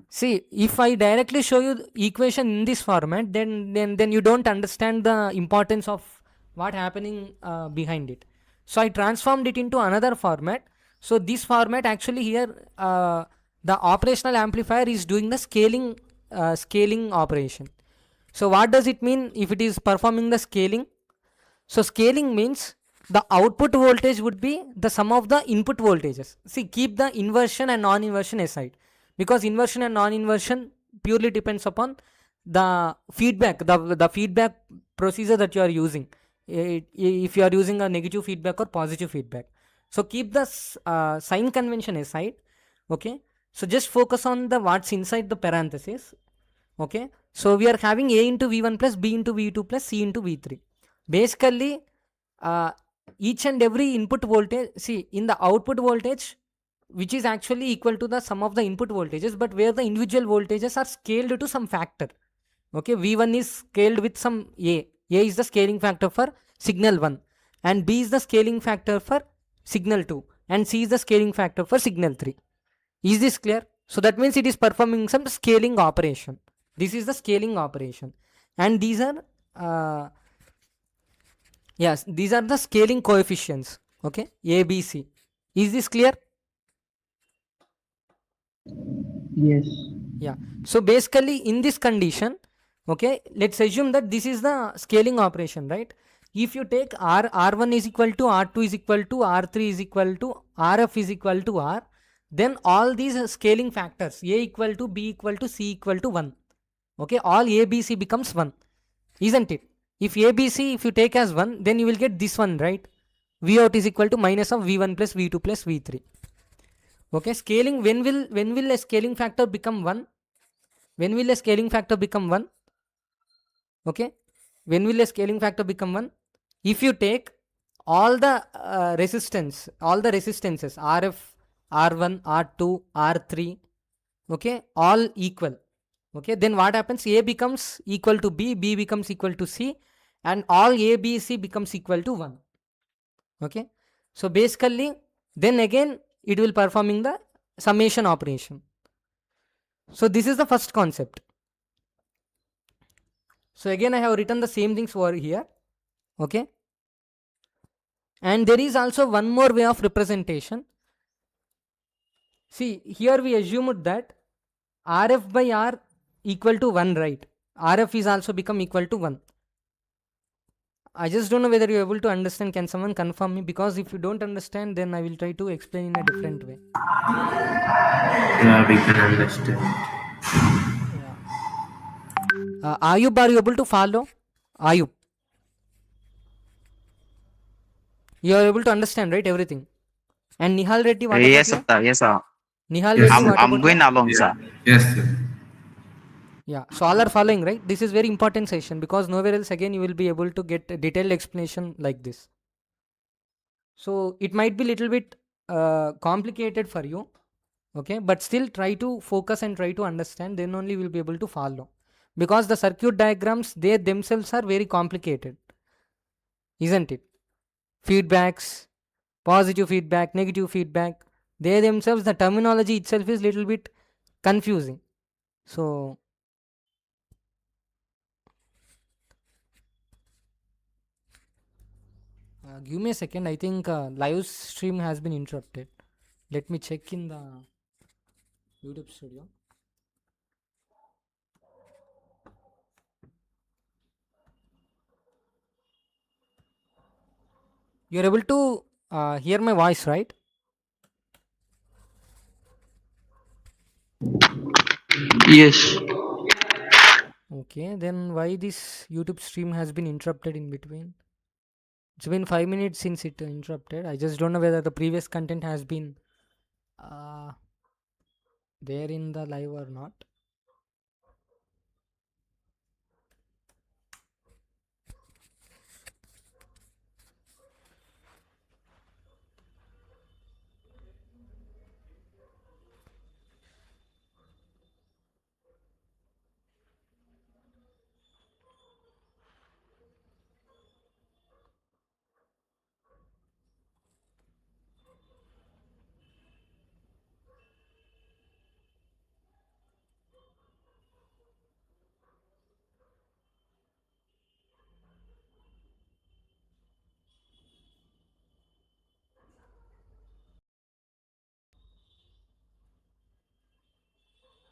see, if I directly show you the equation in this format, then you don't understand the importance of what happening behind it. So I transformed it into another format. So this format actually here, the operational amplifier is doing the scaling operation. So what does it mean if it is performing the scaling? So scaling means the output voltage would be the sum of the input voltages. See, keep the inversion and non-inversion aside, because inversion and non-inversion purely depends upon the feedback, the feedback procedure that you are using. If you are using a negative feedback or positive feedback. So keep the sign convention aside. Okay. So just focus on the what's inside the parenthesis. Okay. So we are having A into V1 plus B into V2 plus C into V3. Basically, each and every input voltage, see, in the output voltage, which is actually equal to the sum of the input voltages, but where the individual voltages are scaled to some factor. Okay, V1 is scaled with some A. A is the scaling factor for signal 1, and B is the scaling factor for signal 2, and C is the scaling factor for signal 3. Is this clear? So that means it is performing some scaling operation. This is the scaling operation, and these are yes, these are the scaling coefficients. Okay, A, B, C. Is this clear? Yes. Yeah. So basically in this condition, okay, let's assume that this is the scaling operation, right? If you take R1 is equal to R2 is equal to R3 is equal to RF is equal to R, then all these scaling factors a equal to b equal to c equal to 1, okay, all a b c becomes 1, isn't it? If a b c if you take as 1, then you will get this one, right? V out is equal to minus of v1 plus v2 plus v3. Okay, scaling, when will a scaling factor become 1? When will a scaling factor become 1? Okay, when will a scaling factor become 1? If you take all the all the resistances rf, r1, r2, r3, okay, all equal, okay, then what happens? A becomes equal to b, b becomes equal to c, and all a b c becomes equal to 1. Okay, so basically then again it will performing the summation operation. So this is the first concept. So again I have written the same things over here, okay, and there is also one more way of representation. See, here we assumed that rf by r equal to 1, right? Rf is also become equal to 1. I just don't know whether you're able to understand. Can someone confirm me? Because if you don't understand, then I will try to explain in a different way. Yeah, we can understand. Yeah. Ayub, are you able to follow? Ayub, you are able to understand, right? Everything. And Nihal Reddy, what Yes, about sir. Yes, sir. you? Nihal Yes, Reddy, sir. what I'm about going you? along, sir. Yes, sir. Yeah, so all are following, right? This is very important session because nowhere else again you will be able to get a detailed explanation like this. So it might be little bit complicated for you, okay, but still try to focus and try to understand, then only will be able to follow, because the circuit diagrams, they themselves are very complicated, isn't it? Feedbacks, positive feedback, negative feedback, they themselves, the terminology itself is little bit confusing. So give me a second. I think live stream has been interrupted. Let me check in the YouTube studio. You're able to hear my voice, right? Yes. Okay, then why this YouTube stream has been interrupted in between? It's been 5 minutes since it interrupted. I just don't know whether the previous content has been there in the live or not.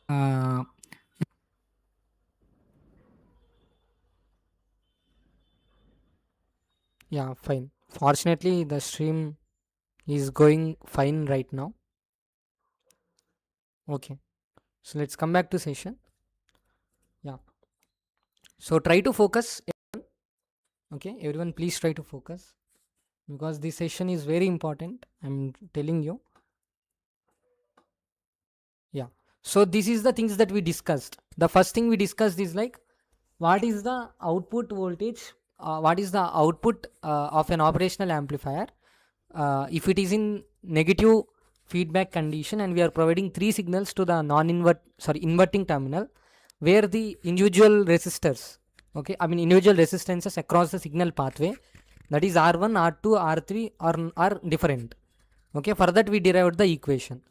Uh, yeah, fine. Fortunately, the stream is going fine right now. Okay, so let's come back to session. Yeah, so try to focus. Okay, everyone, please try to focus because this session is very important. I'm telling you. Yeah, so this is the things that we discussed. The first thing we discussed is like, what is the output voltage, what is the output of an operational amplifier if it is in negative feedback condition and we are providing 3 signals to the inverting terminal, where the individual resistors, okay, I mean individual resistances across the signal pathway, that is R1, R2, R3 are different. Okay, for that we derived the equation.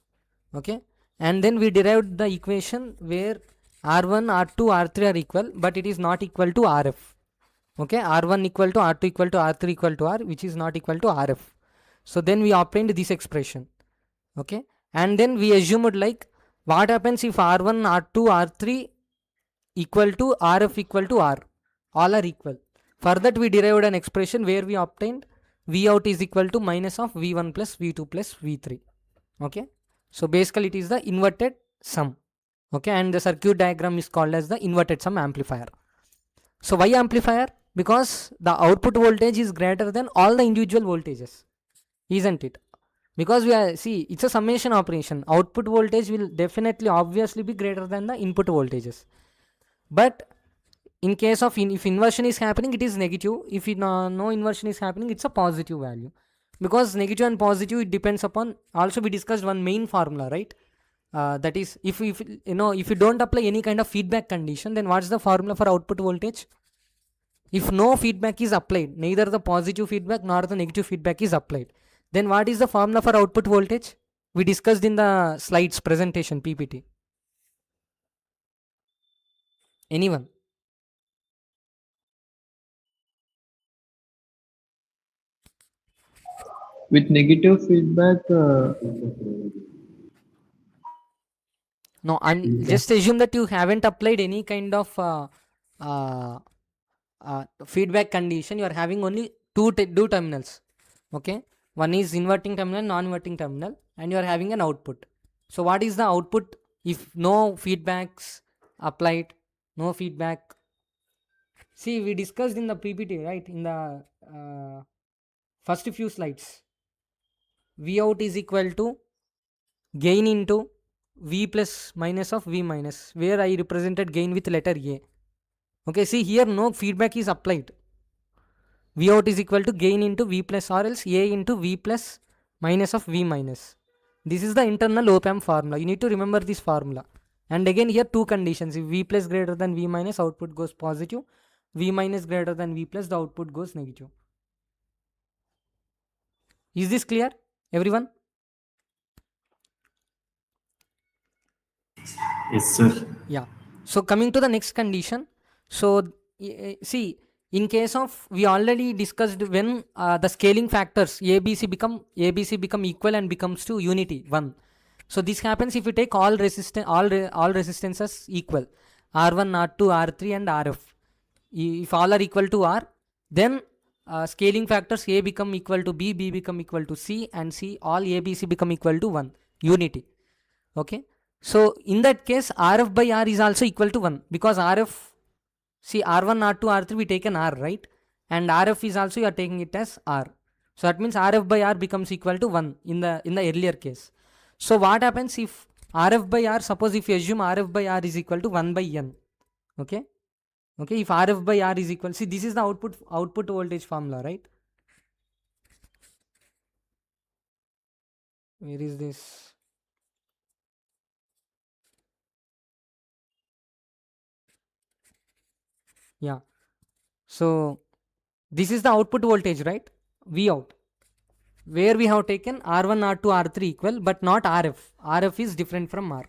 Okay, and then we derived the equation where R1, R2, R3 are equal, but it is not equal to RF. Okay, R1 equal to R2 equal to R3 equal to R, which is not equal to RF. So then we obtained this expression. Okay, and then we assumed like, what happens if R1, R2, R3 equal to RF equal to R, all are equal. For that we derived an expression where we obtained V out is equal to minus of V1 plus V2 plus V3. Okay, So basically it is the inverted sum. Okay, and the circuit diagram is called as the inverted sum amplifier. So why amplifier? Because the output voltage is greater than all the individual voltages, isn't it? Because we are, see, it's a summation operation. Output voltage will definitely obviously be greater than the input voltages. But in case of if inversion is happening, it is negative. If no inversion is happening, it's a positive value. Because negative and positive, it depends upon, also we discussed one main formula, right? That is, if you don't apply any kind of feedback condition, then what's the formula for output voltage? If no feedback is applied, neither the positive feedback nor the negative feedback is applied, then what is the formula for output voltage? We discussed in the slides presentation PPT. Anyone? With negative feedback, No, I'm just assume that you haven't applied any kind of uh, feedback condition. You are having only two terminals. Okay, one is inverting terminal, non-inverting terminal, and you are having an output. So what is the output if no feedbacks applied? No feedback. See, we discussed in the PPT, right? In the first few slides. V out is equal to gain into V plus minus of V minus, where I represented gain with letter A. Okay, see here no feedback is applied. V out is equal to gain into V plus or else A into V plus minus of V minus. This is the internal op-amp formula. You need to remember this formula. And again here two conditions. If V plus greater than V minus, output goes positive. V minus greater than V plus, the output goes negative. Is this clear, everyone? Yes, sir. Yeah. So coming to the next condition. So see, in case of, we already discussed when the scaling factors ABC become equal and becomes to unity 1. So this happens if you take all resistances equal, R1, R2, R3 and RF. If all are equal to R, then scaling factors A become equal to B become equal to C, and C all ABC become equal to 1, unity. Okay. So in that case, RF by R is also equal to 1, because RF, see, R1, R2, R3 we take an R, right? And RF is also, you are taking it as R. So that means RF by R becomes equal to 1 in the earlier case. So what happens if RF by R, suppose if you assume RF by R is equal to 1 by N. Okay. Okay, if RF by R is equal, see, this is the output voltage formula, right? Where is this? Yeah. So this is the output voltage, right? V out, where we have taken R1, R2, R3 equal, but not RF. RF is different from R.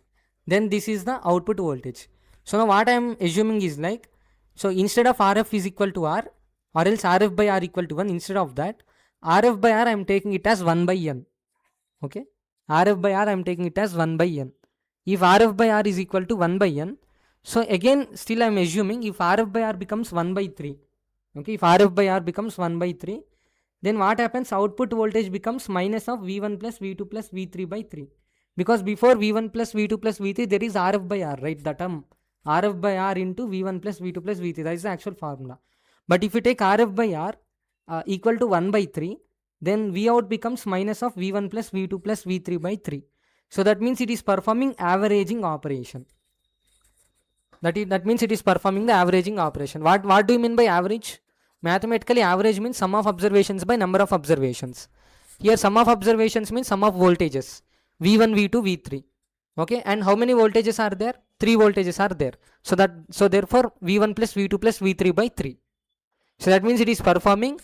Then this is the output voltage. So now what I am assuming is like, so instead of RF is equal to R, or else RF by R equal to 1, instead of that, RF by R I am taking it as 1 by N. Okay. RF by R I am taking it as 1 by N. If RF by R is equal to 1 by N, so again still I am assuming if RF by R becomes 1 by 3. Okay, if RF by R becomes 1 by 3, then what happens? Output voltage becomes minus of V1 plus V2 plus V3 by 3. Because before V1 plus V2 plus V3, there is RF by R, right? The term RF by R into V1 plus V2 plus V3. That is the actual formula. But if you take RF by R equal to 1 by 3, then V out becomes minus of V1 plus V2 plus V3 by 3. So that means it is performing averaging operation. That means it is performing the averaging operation. What do you mean by average? Mathematically, average means sum of observations by number of observations. Here sum of observations means sum of voltages, V1, V2, V3. Okay, and how many voltages are there? 3 voltages are there. So therefore V1 plus V2 plus V3 by 3. So that means it is performing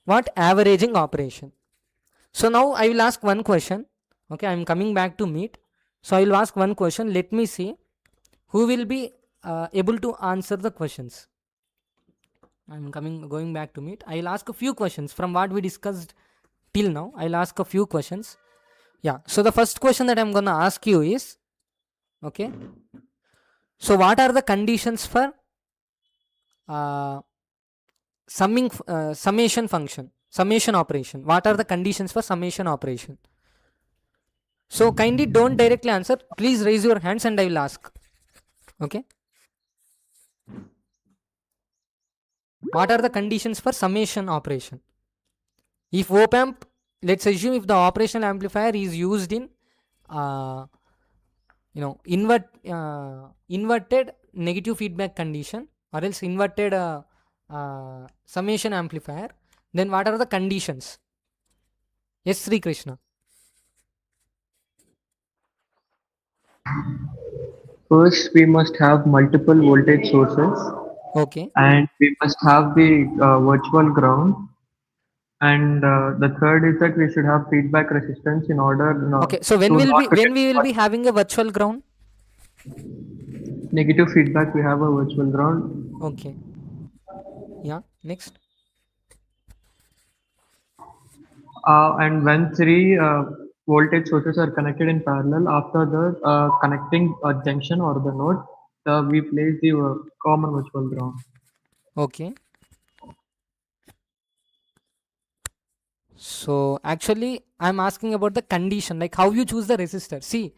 what? Averaging operation. So now I will ask one question. Okay, I am coming back to meet. So I will ask one question. Let me see who will be able to answer the questions. I'm going back to meet. I'll ask a few questions from what we discussed till now. I'll ask a few questions. Yeah. So the first question that I'm going to ask you is, okay. So what are the conditions for summation operation? What are the conditions for summation operation? So kindly don't directly answer. Please raise your hands and I will ask. Okay. What are the conditions for summation operation? If op amp, let's assume if the operational amplifier is used in uh, inverted negative feedback condition or else inverted summation amplifier, then what are the conditions? Yes, Sri Krishna. First, we must have multiple voltage sources, Okay. and we must have the virtual ground. And the third is that we should have feedback resistance in order Okay. So when to will not be to when get we will be having a virtual ground? negative feedback. We have a virtual ground. Okay. Yeah. Next. And when three voltage sources are connected in parallel, after the connecting junction or the node, we place the common virtual ground. Okay. So actually, I'm asking about the condition, like how you choose the resistor. See,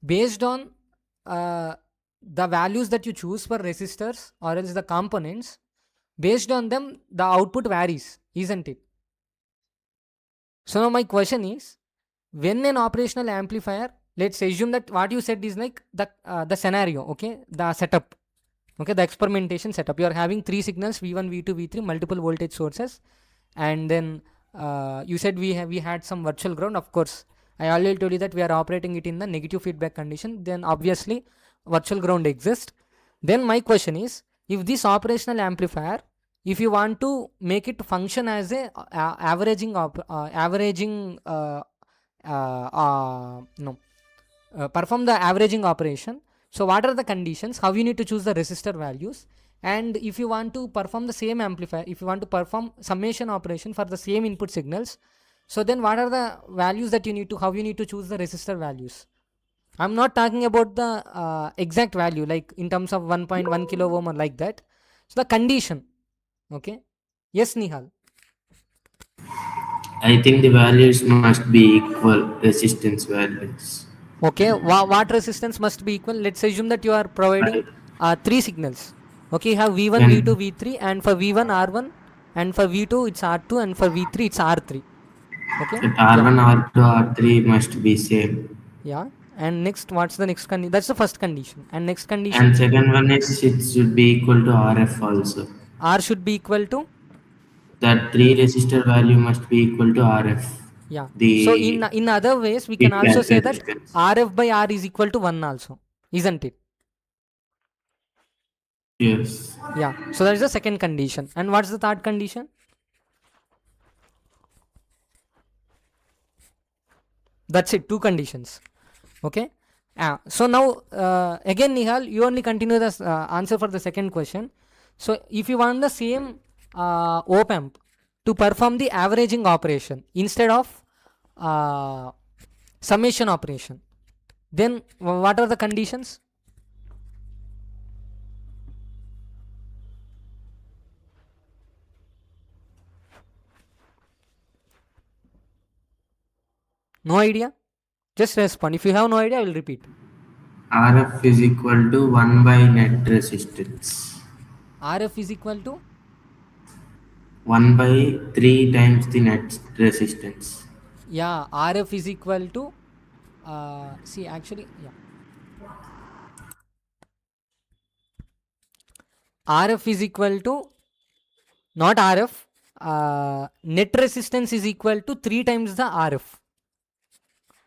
based on the values that you choose for resistors or else the components, based on them, the output varies, isn't it? So now my question is, when an operational amplifier, let's assume that what you said is like the scenario, okay, the setup, okay, the experimentation setup. You are having three signals, V1, V2, V3, multiple voltage sources, and then you said we had some virtual ground. Of course, I already told you that we are operating it in the negative feedback condition. Then obviously virtual ground exists. Then my question is, if this operational amplifier, if you want to make it function as a no perform the averaging operation, so what are the conditions, how you need to choose the resistor values, and if you want to perform the same amplifier, if you want to perform summation operation for the same input signals, so then what are the values that you need to, how you need to choose the resistor values. I'm not talking about the exact value like in terms of 1.1 kilo ohm or like that. So the condition. Okay. Yes, Nihal. I think the values must be equal resistance values. Okay. What resistance must be equal? Let's assume that you are providing Right. three signals. Okay. You have V1, When V2, V3, and for V1 R1, and for V2 it's R2, and for V3 it's R3. Okay. that Yeah. R1, R2, R3 must be same. Yeah. And next, what's the next condition? That's the first condition. And next condition, And second one is it should be equal to RF also. R should be equal to. That three resistor value must be equal to RF. Yeah. So The in other ways, we can also feedback say that resistance. RF by R is equal to 1 also, isn't it? Yes. Yeah. So that is the second condition. And what's the third condition? That's it. Two conditions. Okay. So now again, Nihal, you only continue the answer for the second question. So if you want the same op amp to perform the averaging operation instead of summation operation, then what are the conditions? No idea? Just respond. If you have no idea, I will repeat. RF is equal to 1 by net resistance. RF is equal to? 1 by 3 times the net resistance. Yeah, RF is equal to, see actually, yeah. RF is equal to, not RF, net resistance is equal to 3 times the RF.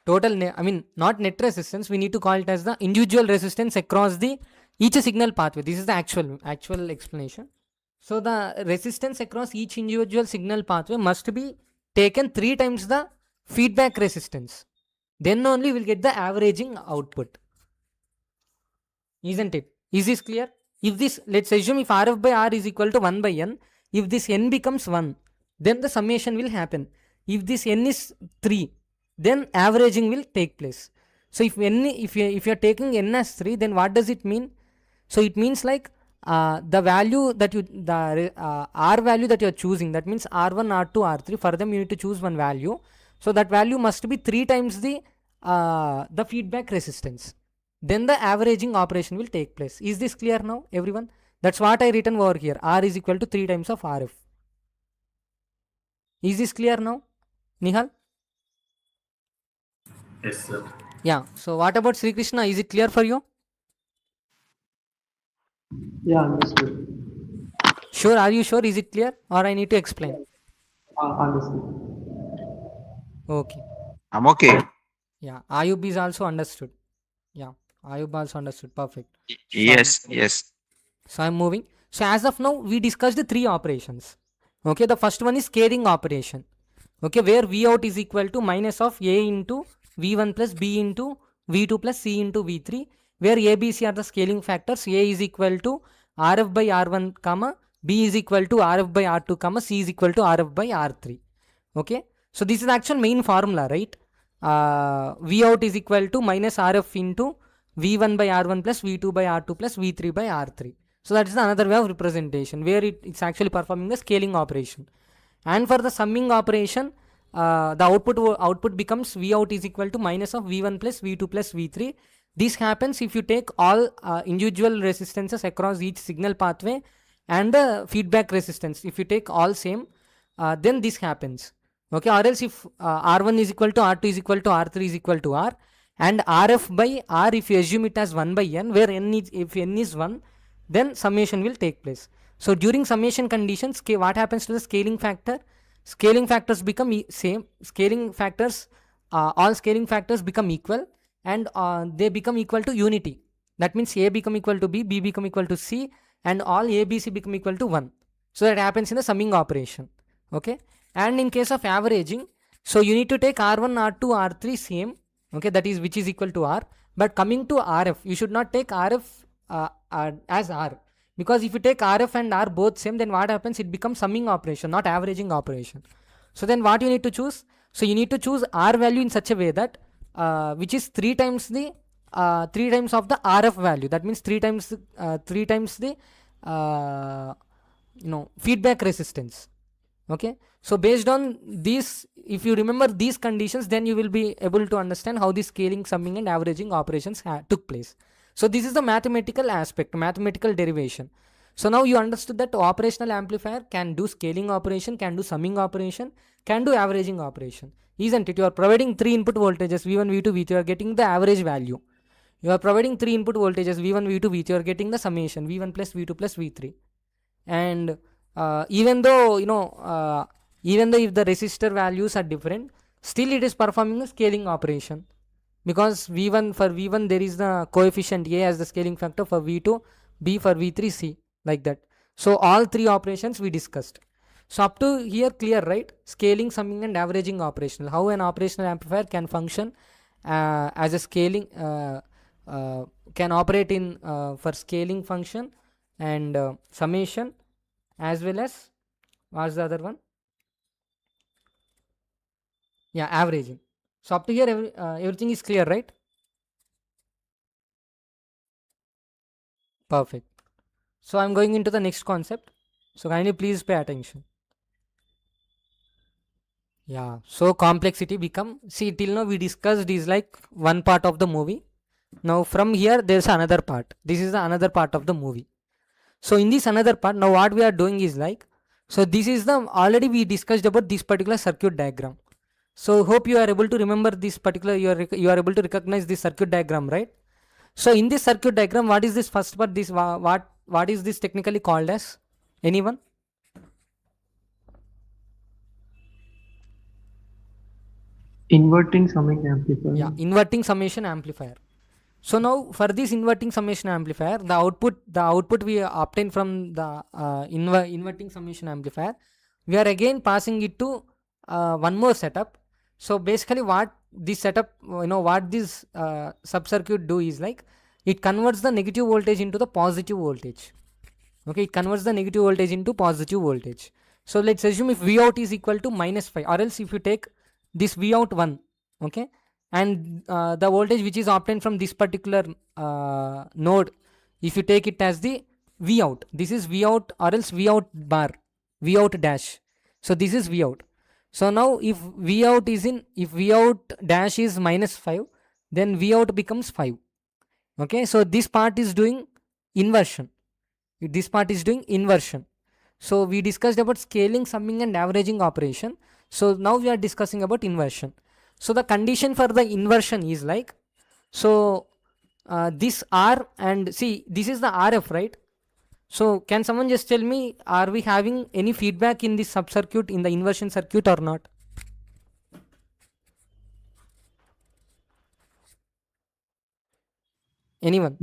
Total, I mean, not net resistance, we need to call it as the individual resistance across the each signal pathway. This is the actual explanation. So the resistance across each individual signal pathway must be taken 3 times the feedback resistance. Then only we'll get the averaging output. Isn't it? Is this clear? If this, let's assume if RF by R is equal to 1 by N, if this N becomes 1, then the summation will happen. If this N is 3, then averaging will take place. So if you're taking N as 3, then what does it mean? So it means like the value that R value that you're choosing, that means R1, R2, R3, for them you need to choose one value. So that value must be 3 times the the feedback resistance. Then the averaging operation will take place. Is this clear now, everyone? That's what I written over here. R is equal to 3 times of RF. Is this clear now, Nihal? Yes, sir. Yeah. So what about Sri Krishna? Is it clear for you? Yeah, understood. Sure. Are you sure? Is it clear, or I need to explain? Understood. Okay. I'm okay. Yeah. Ayub is also understood. Yeah. Ayub also understood. Perfect. Yes, yes. So I'm moving. So as of now, we discussed the three operations. Okay. The first one is scaling operation. Okay. Where V out is equal to minus of A into V1 plus B into V2 plus C into V3. Where A, B, C are the scaling factors. A is equal to RF by R1, comma, B is equal to RF by R2, comma, C is equal to RF by R3. Okay. So this is actual main formula, right? V out is equal to minus RF into V1 by R1 plus V2 by R2 plus V3 by R3. So that is another way of representation where it's actually performing a scaling operation. And for the summing operation, the output becomes V out is equal to minus of V1 plus V2 plus V3. This happens if you take all individual resistances across each signal pathway and the feedback resistance. If you take all same, then this happens. Okay, or else if R1 is equal to R2 is equal to R3 is equal to R, and RF by R, if you assume it as 1 by N, where N is, if N is 1, then summation will take place. So during summation conditions, what happens to the scaling factor? Scaling factors become same. Scaling factors, all scaling factors become equal, and they become equal to unity. That means A become equal to B become equal to C, and all A, B, C become equal to 1. So that happens in the summing operation. Okay. And in case of averaging, so you need to take R1, R2, R3 same, okay, that is which is equal to R. But coming to RF, you should not take RF as R, because if you take RF and R both same, then what happens? It becomes summing operation, not averaging operation. So then what you need to choose? So you need to choose R value in such a way that which is 3 times the 3 times of the RF value. That means 3 times the feedback resistance. Okay. So based on these, if you remember these conditions, then you will be able to understand how the scaling, summing and averaging operations took place. So this is the mathematical aspect, mathematical derivation. So now you understood that operational amplifier can do scaling operation, can do summing operation, can do averaging operation. Isn't it? You are providing 3 input voltages V1, V2, V3, you are getting the average value. You are providing 3 input voltages V1, V2, V3, you are getting the summation V1 plus V2 plus V3. And even though if the resistor values are different, still it is performing a scaling operation, because for V1 there is the coefficient A as the scaling factor, for V2 B, for V3 C, like that. So all three operations we discussed. So up to here clear, right? Scaling, summing and averaging operational. How an operational amplifier can function as a scaling, can operate in for scaling function and summation, as well as what's the other one? Yeah, averaging. So up to here everything is clear, right? Perfect. So I'm going into the next concept. So kindly please pay attention. Yeah. So complexity become, see, till now we discussed is like one part of the movie. Now from here there's another part. This is the another part of the movie. So in this another part, now what we are doing is like, so this is the, already we discussed about this particular circuit diagram. So hope you are able to remember this particular, you are able to recognize this circuit diagram, right? So in this circuit diagram, what is this first part? This what is this technically called as? Anyone? Inverting summing amplifier. Yeah, inverting summation amplifier. So now for this inverting summation amplifier, the output we obtain from the inverting summation amplifier, we are again passing it to one more setup. So basically what this setup, what this sub-circuit do is like, it converts the negative voltage into the positive voltage. Okay, it converts the negative voltage into positive voltage. So let's assume if V out is equal to -5, or else if you take this V out 1, okay, and the voltage which is obtained from this particular node, if you take it as the V out, this is V out, or else V out bar, V out dash. So this is V out. So now if V out dash is -5, then V out becomes 5. Okay, so this part is doing inversion. This part is doing inversion. So we discussed about scaling, summing and averaging operation. So now we are discussing about inversion. So the condition for the inversion is like, so this R, and see this is the RF, right? So can someone just tell me, are we having any feedback in this sub circuit, in the inversion circuit or not? Anyone?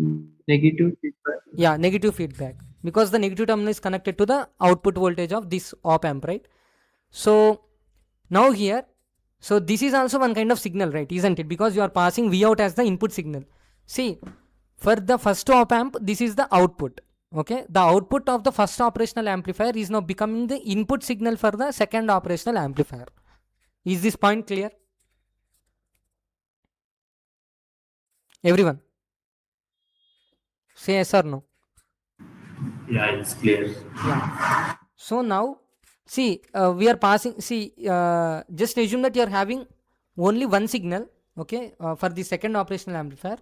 Negative feedback. Yeah, negative feedback, because the negative terminal is connected to the output voltage of this op amp, right? So now here, so this is also one kind of signal, right? Isn't it? Because you are passing V out as the input signal. See, for the first op amp, this is the output. Okay, the output of the first operational amplifier is now becoming the input signal for the second operational amplifier. Is this point clear? Everyone, say yes or no. Yeah, it's clear. Yeah. So now, see, we are passing, see, just assume that you are having only one signal, okay, for the second operational amplifier.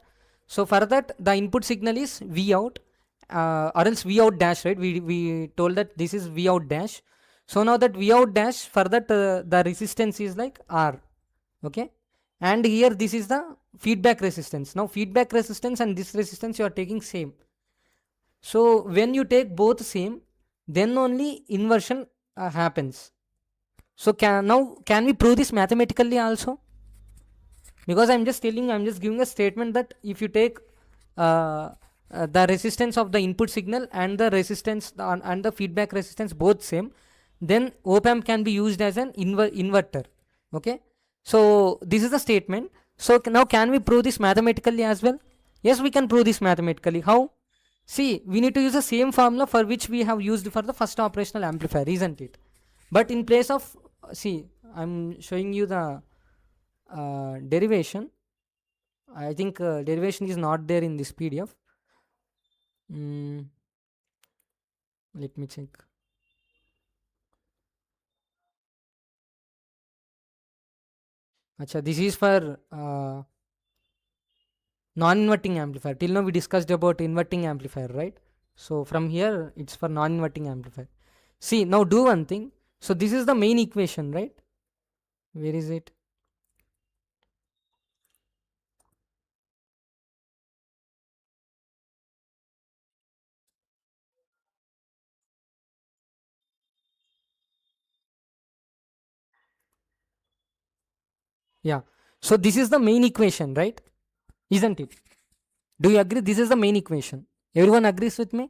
So for that, the input signal is V out, or else V out dash, right? We told that this is V out dash. So now that V out dash, for that the resistance is like R, okay? And here this is the feedback resistance. Now feedback resistance and this resistance you are taking same. So when you take both same, then only inversion happens. So can we prove this mathematically also? Because I'm just giving a statement that if you take the resistance of the input signal and the resistance and the feedback resistance both same, then op amp can be used as an inverter. Okay, so this is the statement. So now can we prove this mathematically as well? Yes, we can prove this mathematically. How? See, we need to use the same formula for which we have used for the first operational amplifier, isn't it? But in place of, see, I'm showing you the derivation. I think derivation is not there in this PDF. Let me check. Acha, this is for non-inverting amplifier. Till now we discussed about inverting amplifier, right? So from here it's for non-inverting amplifier. See, now do one thing. So this is the main equation, right? Where is it? Yeah. So this is the main equation, right? Isn't it? Do you agree? This is the main equation. Everyone agrees with me?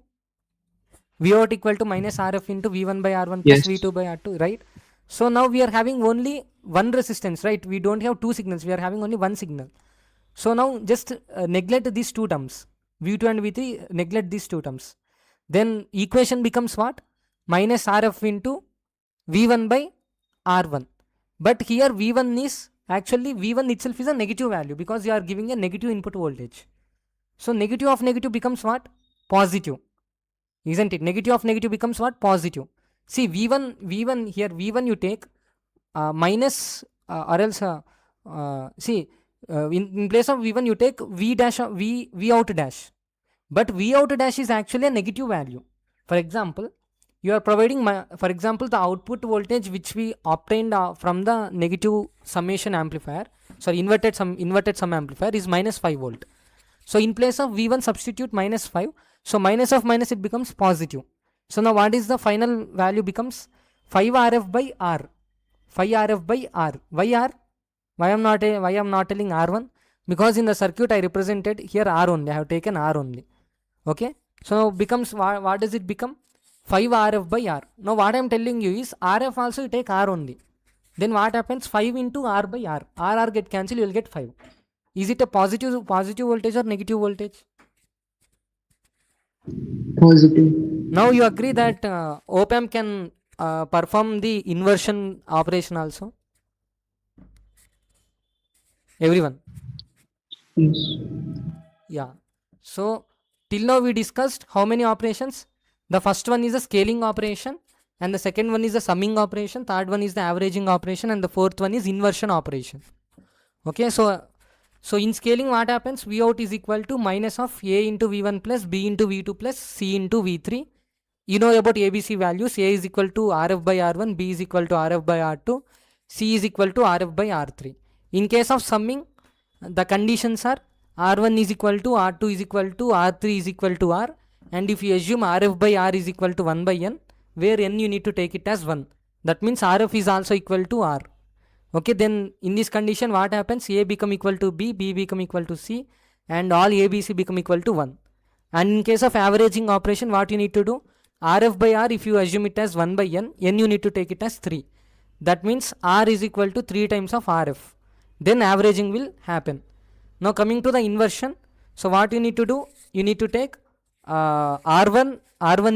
V out equal to minus RF into V1 by R1 plus Yes. V2 by R2, right? So now we are having only one resistance, right? We don't have two signals. We are having only one signal. So now just neglect these two terms. V2 and V3, neglect these two terms. Then equation becomes what? Minus RF into V1 by R1. But here V1 is, actually V1 itself is a negative value because you are giving a negative input voltage. So negative of negative becomes what? Positive. Isn't it? Negative of negative becomes what? Positive. See, V1 here, V1 you take minus or else, see, in place of V1 you take V dash of V out dash. But V out dash is actually a negative value. For example, you are providing, for example, the output voltage which we obtained from the negative summation amplifier, sorry, inverted sum amplifier is minus 5 volt. So in place of V1 substitute minus 5. So minus of minus it becomes positive. So now what is the final value becomes 5 RF by R. 5 RF by R. Why R? Why I am not telling R1? Because in the circuit I represented here R only. I have taken R only. Okay. So now becomes, what does it become? 5 RF by R. Now what I am telling you is RF also you take R only. Then what happens? 5 into R by R. R get cancelled, you will get 5. Is it a positive voltage or negative voltage? Positive. Now you agree that op amp can perform the inversion operation also? Everyone? Yes. Yeah. So till now we discussed how many operations? The first one is a scaling operation, and the second one is a summing operation, third one is the averaging operation, and the fourth one is inversion operation. Okay, so So in scaling, what happens? V out is equal to minus of A into V1 plus B into V2 plus C into V3. You know about ABC values. A is equal to RF by R1, B is equal to RF by R2, C is equal to RF by R3. In case of summing, the conditions are R1 is equal to R2 is equal to R3 is equal to R, and if you assume RF by R is equal to 1 by N, where N you need to take it as 1. That means RF is also equal to R. Okay, then in this condition what happens? A become equal to B, B become equal to C, and all ABC become equal to 1. And in case of averaging operation, what you need to do? RF by R, if you assume it as 1 by N, N you need to take it as 3. That means R is equal to 3 times of RF. Then averaging will happen. Now coming to the inversion. So what you need to do? You need to take R1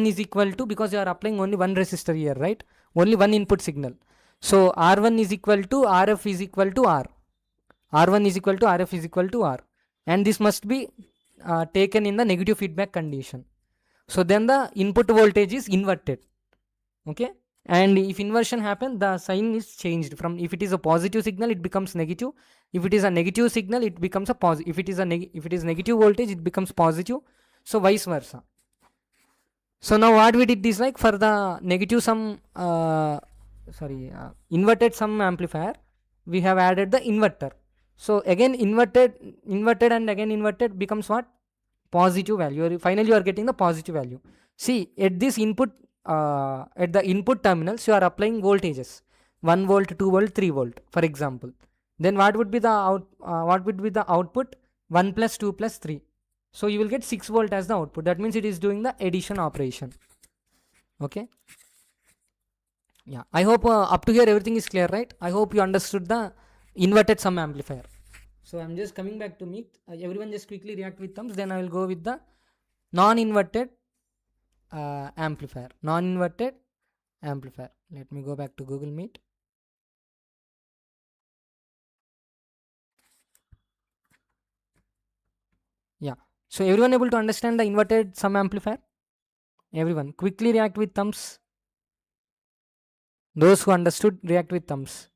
is equal to, because you are applying only one resistor here, right? Only one input signal. So R1 is equal to RF is equal to R. R1 is equal to RF is equal to R. And this must be taken in the negative feedback condition. So then the input voltage is inverted. Okay. And if inversion happens, the sign is changed. From if it is a positive signal, it becomes negative. If it is a negative signal, it becomes a positive. If it is negative voltage, it becomes positive. So vice versa. So now what we did is, like, for the negative sum, inverted sum amplifier, we have added the inverter. So again inverted and again inverted becomes what? Positive value. Finally you are getting the positive value. See, at this input, at the input terminals, you are applying voltages 1 volt, 2 volt, 3 volt, for example. Then what would be the output? 1 plus 2 plus 3. So you will get 6 volt as the output. That means it is doing the addition operation. Okay. Yeah, I hope up to here everything is clear, right? I hope you understood the inverted sum amplifier. So I'm just coming back to Meet. Everyone just quickly react with thumbs. Then I will go with the non-inverted amplifier. Non-inverted amplifier. Let me go back to Google Meet. Yeah. So everyone able to understand the inverted sum amplifier? Everyone quickly react with thumbs. Those who understood, react with thumbs.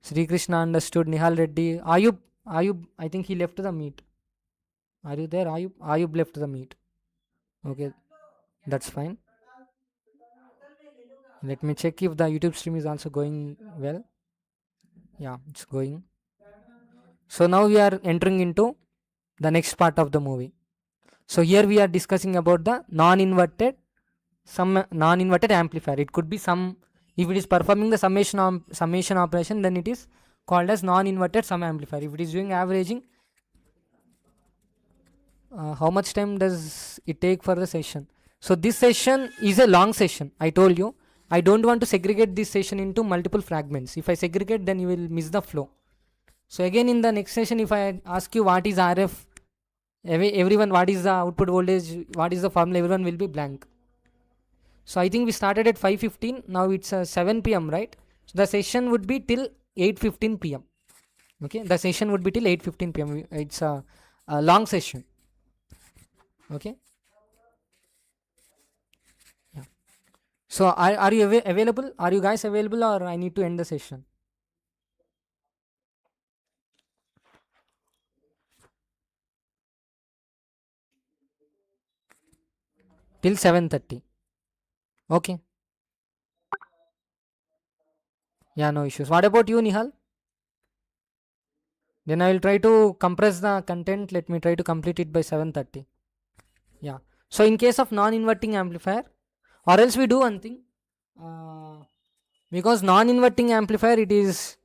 Sri Krishna understood. Nihal Reddy. Ayub, I think he left the Meet. Are you there? Ayub left the Meet. Okay, that's fine. Let me check if the YouTube stream is also going well. Yeah, it's going. So now we are entering into the next part of the movie. So here we are discussing about the non-inverted amplifier. It could be if it is performing the summation operation, then it is called as non-inverted sum amplifier. If it is doing averaging, how much time does it take for the session? So this session is a long session. I told you I don't want to segregate this session into multiple fragments. If I segregate, then you will miss the flow. So again, in the next session, if I ask you what is RF, everyone, what is the output voltage, what is the formula, everyone will be blank. So I think we started at 5:15. Now it's 7 p.m. right? So the session would be till 8:15 p.m. Okay, the session would be till 8:15 p.m. It's a long session. Okay. Yeah. So are you available? Are you guys available, or I need to end the session? Till 7:30. Okay. Yeah, no issues. What about you, Nihal? Then I will try to compress the content. Let me try to complete it by 7:30. Yeah. So in case of non-inverting amplifier, or else we do one thing. Because non-inverting amplifier, it is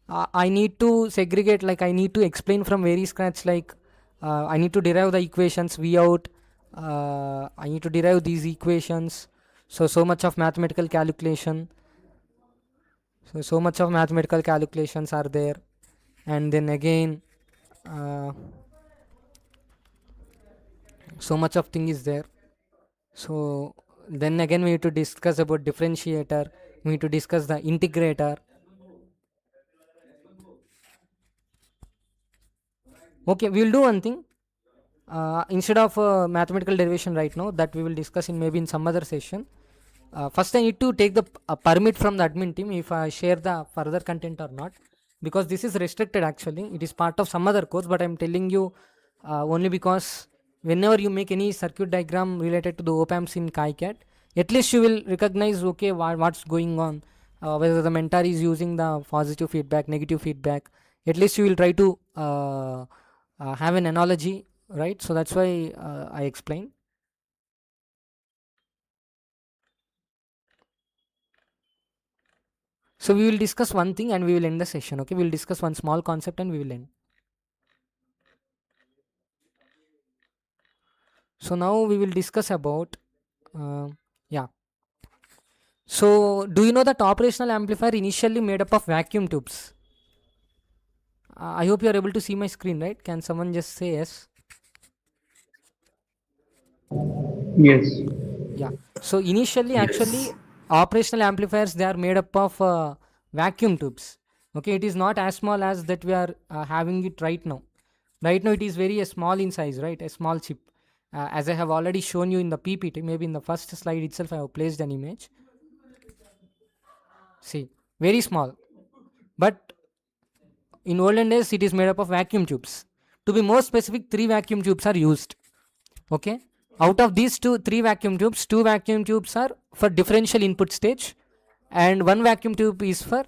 I need to segregate, like I need to explain from very scratch, like I need to derive the equations V out. I need to derive these equations. So much of mathematical calculation. So much of mathematical calculations are there, and then again so much of thing is there. So then again we need to discuss about differentiator, we need to discuss the integrator. Okay, we will do one thing. Instead of mathematical derivation right now, that we will discuss in maybe in some other session. First I need to take the permit from the admin team if I share the further content or not. because this is restricted actually. It is part of some other course, but I'm telling you only because whenever you make any circuit diagram related to the op-amps in KiCAD, at least you will recognize, okay, what's going on, whether the mentor is using the positive feedback, negative feedback. At least you will try to have an analogy, right? So that's why I explain. So we will discuss one thing and we will end the session. Okay, we will discuss one small concept and we will end. So now we will discuss about yeah. So do you know that operational amplifier initially made up of vacuum tubes? I hope you are able to see my screen, right? Can someone just say yes? Yes. Yeah. So initially, actually, Yes. operational amplifiers, they are made up of vacuum tubes. Okay, it is not as small as that we are having it right now. Right now, it is very small in size, right? A small chip. As I have already shown you in the PPT, maybe in the first slide itself, I have placed an image. See, very small. But in olden days, it is made up of vacuum tubes. To be more specific, 3 vacuum tubes are used. Okay. Out of these 3 vacuum tubes, 2 vacuum tubes are for differential input stage, and 1 vacuum tube is for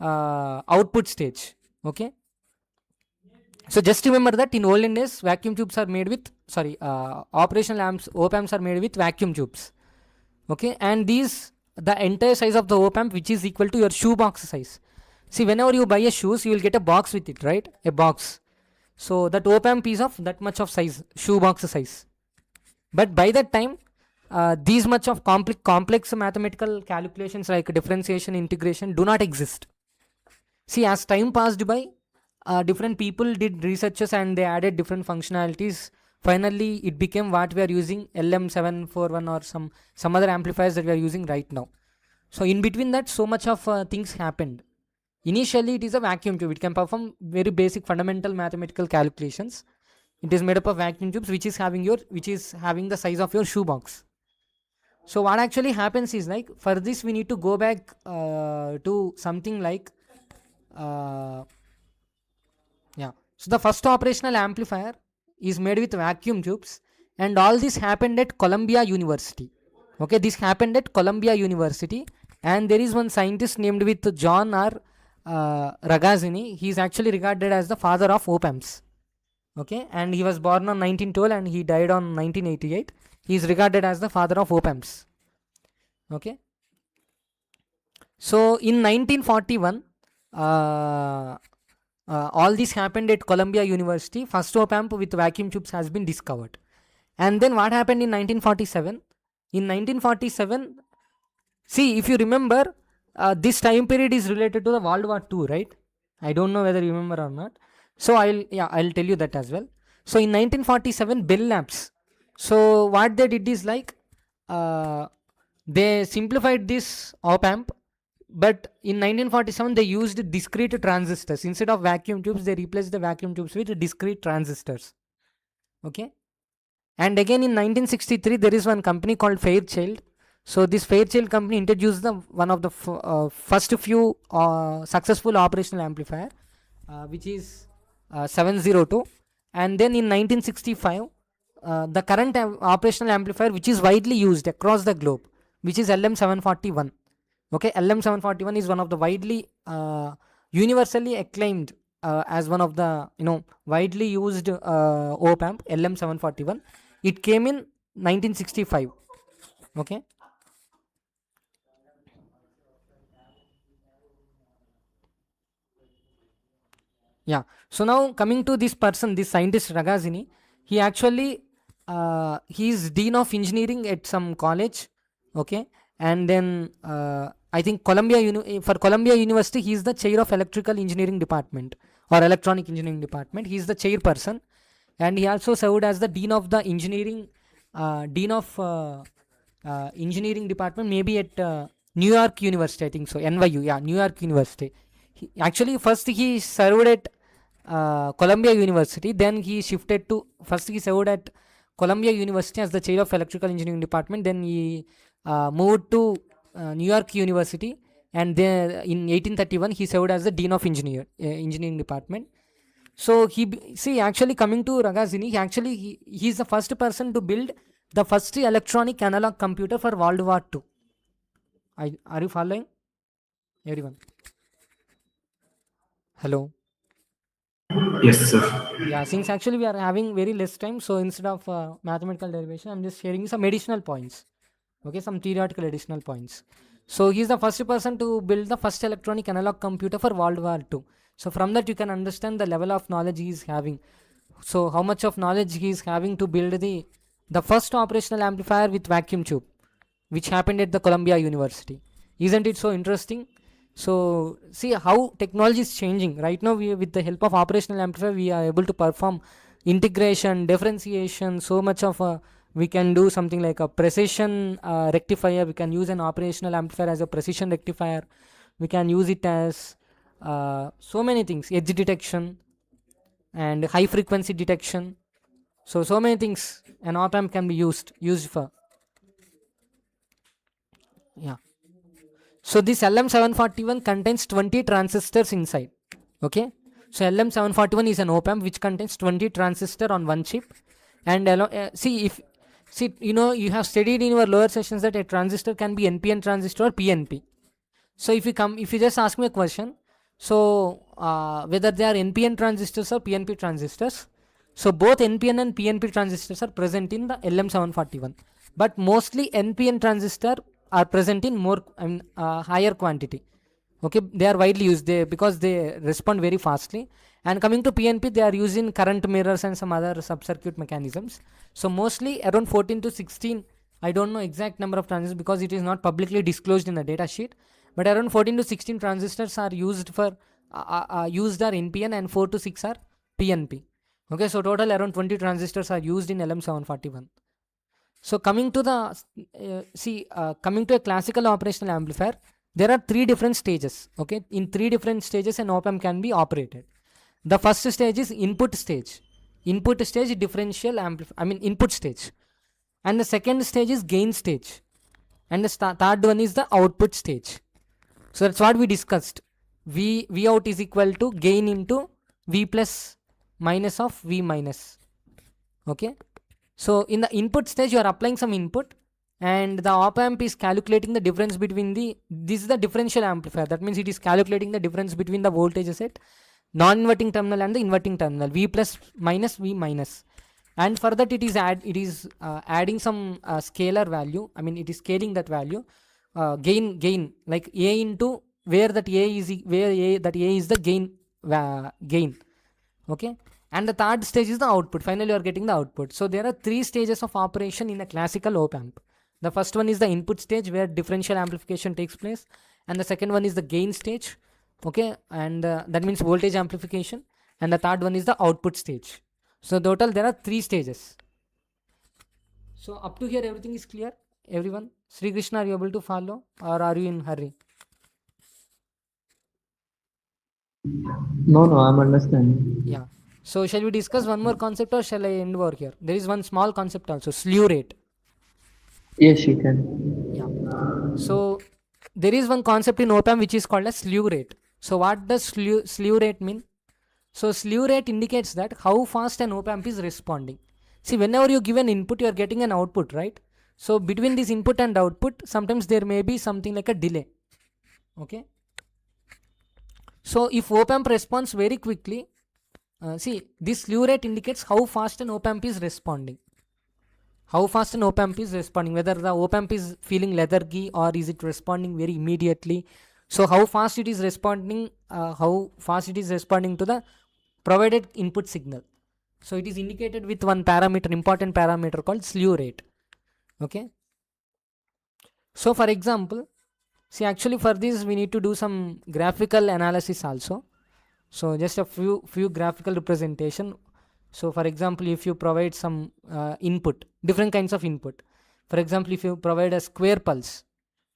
output stage. Okay. So just remember that in olden days, vacuum tubes are made with, operational amps, op amps are made with vacuum tubes. Okay, and these, the entire size of the op amp, which is equal to your shoe box size. See, whenever you buy a shoes, you will get a box with it, right? A box. So that op amp is of that much of size, shoe box size. But by that time, these much of complex mathematical calculations like differentiation, integration do not exist. See, as time passed by, different people did researches and they added different functionalities. Finally, it became what we are using, LM741 or some other amplifiers that we are using right now. So in between that, so much of things happened. Initially, it is a vacuum tube. It can perform very basic fundamental mathematical calculations. It is made up of vacuum tubes, which is having the size of your shoebox. So what actually happens is, like, for this we need to go back to something like yeah. So the first operational amplifier is made with vacuum tubes, and all this happened at Columbia University. Okay, this happened at Columbia University, and there is one scientist named with John R. Ragazzini. He is actually regarded as the father of op amps. Okay, and he was born on 1912 and he died on 1988. He is regarded as the father of op amps. Okay, so in 1941, all this happened at Columbia University. First op amp with vacuum tubes has been discovered. And then what happened in 1947? In 1947, see, if you remember, this time period is related to the World War II, right? I don't know whether you remember or not. So I'll tell you that as well. So in 1947, Bell Labs. So what they did is, like, they simplified this op amp, but in 1947 they used discrete transistors. Instead of vacuum tubes, they replaced the vacuum tubes with discrete transistors. Okay. And again in 1963, there is one company called Fairchild. So this Fairchild company introduced one of the first few successful operational amplifier, which is 702. And then in 1965, the current operational amplifier which is widely used across the globe, which is LM741. Okay, LM741 is one of the widely universally acclaimed as one of the widely used op amp, LM741. It came in 1965. Okay. Yeah. So now coming to this person, this scientist Ragazzini, he actually he is dean of engineering at some college. Okay, and then I think for Columbia University, he is the chair of electrical engineering department or electronic engineering department. He is the chairperson, and he also served as the dean of the engineering engineering department, maybe at New York University, I think so. NYU, yeah, New York University. Actually, first he served at Columbia University. Then he shifted to, first he served at Columbia University as the chair of electrical engineering department. Then he moved to New York University, and then in 1831 he served as the dean of engineering department. So see, actually coming to Ragazzini, he's the first person to build the first electronic analog computer for World War II. Are you following, everyone? Hello. Yes, sir. Yeah, since actually we are having very less time, so instead of mathematical derivation, I'm just sharing some additional points. Okay, some theoretical additional points. So he's the first person to build the first electronic analog computer for World War II. So from that you can understand the level of knowledge he is having. So how much of knowledge he is having to build the first operational amplifier with vacuum tube, which happened at the Columbia University. Isn't it so interesting? So see how technology is changing. Right now, with the help of operational amplifier, we are able to perform integration, differentiation, so much of we can do something like a precision rectifier. We can use an operational amplifier as a precision rectifier. We can use it as so many things, edge detection and high frequency detection. So many things an op amp can be used for. Yeah. So this LM741 contains 20 transistors inside. Okay. So LM741 is an op amp which contains 20 transistors on one chip. And see, you have studied in your lower sessions that a transistor can be NPN transistor or PNP. So if you just ask me a question, so whether they are NPN transistors or PNP transistors, so both NPN and PNP transistors are present in the LM741, but mostly NPN transistor are present in higher quantity. Okay, they are widely used because they respond very fastly. And coming to PNP, they are using current mirrors and some other sub-circuit mechanisms. So mostly around 14 to 16, I don't know exact number of transistors because it is not publicly disclosed in the data sheet, but around 14 to 16 transistors are used for used are NPN and 4 to 6 are PNP. Okay, so total around 20 transistors are used in LM741. So coming to coming to a classical operational amplifier, there are 3 different stages. Okay, in 3 different stages an op amp can be operated. The first stage is input stage. Input stage differential input stage. And the second stage is gain stage. And the third one is the output stage. So that's what we discussed. V out is equal to gain into V plus minus of V minus. Okay. So in the input stage, you are applying some input and the op amp is calculating the difference between this is the differential amplifier. That means it is calculating the difference between the voltages at non-inverting terminal and the inverting terminal, V plus minus V minus. And for that it is adding some scalar value. It is scaling that value, gain like A into where that A is the gain. Okay. And the third stage is the output. Finally, you are getting the output. So there are 3 stages of operation in a classical op amp. The first one is the input stage where differential amplification takes place, and the second one is the gain stage. Okay, and that means voltage amplification, and the third one is the output stage. So total there are 3 stages. So up to here everything is clear, everyone? Sri Krishna, are you able to follow or are you in hurry? No, I'm understanding. Yeah. So shall we discuss one more concept or shall I end over here? There is one small concept also, slew rate. Yes, you can. Yeah. So there is one concept in op amp which is called as slew rate. So what does slew rate mean? So slew rate indicates that how fast an op amp is responding. See, whenever you give an input, you are getting an output, right? So between this input and output, sometimes there may be something like a delay. Okay. So if op amp responds very quickly, see, this slew rate indicates how fast an op amp is responding. How fast an op amp is responding, whether the op amp is feeling lethargy or is it responding very immediately. So how fast it is responding, to the provided input signal. So it is indicated with one parameter, important parameter called slew rate. Okay. So for example, see, actually for this we need to do some graphical analysis also. So just a few graphical representation. So for example, if you provide some input, different kinds of input. For example, if you provide a square pulse,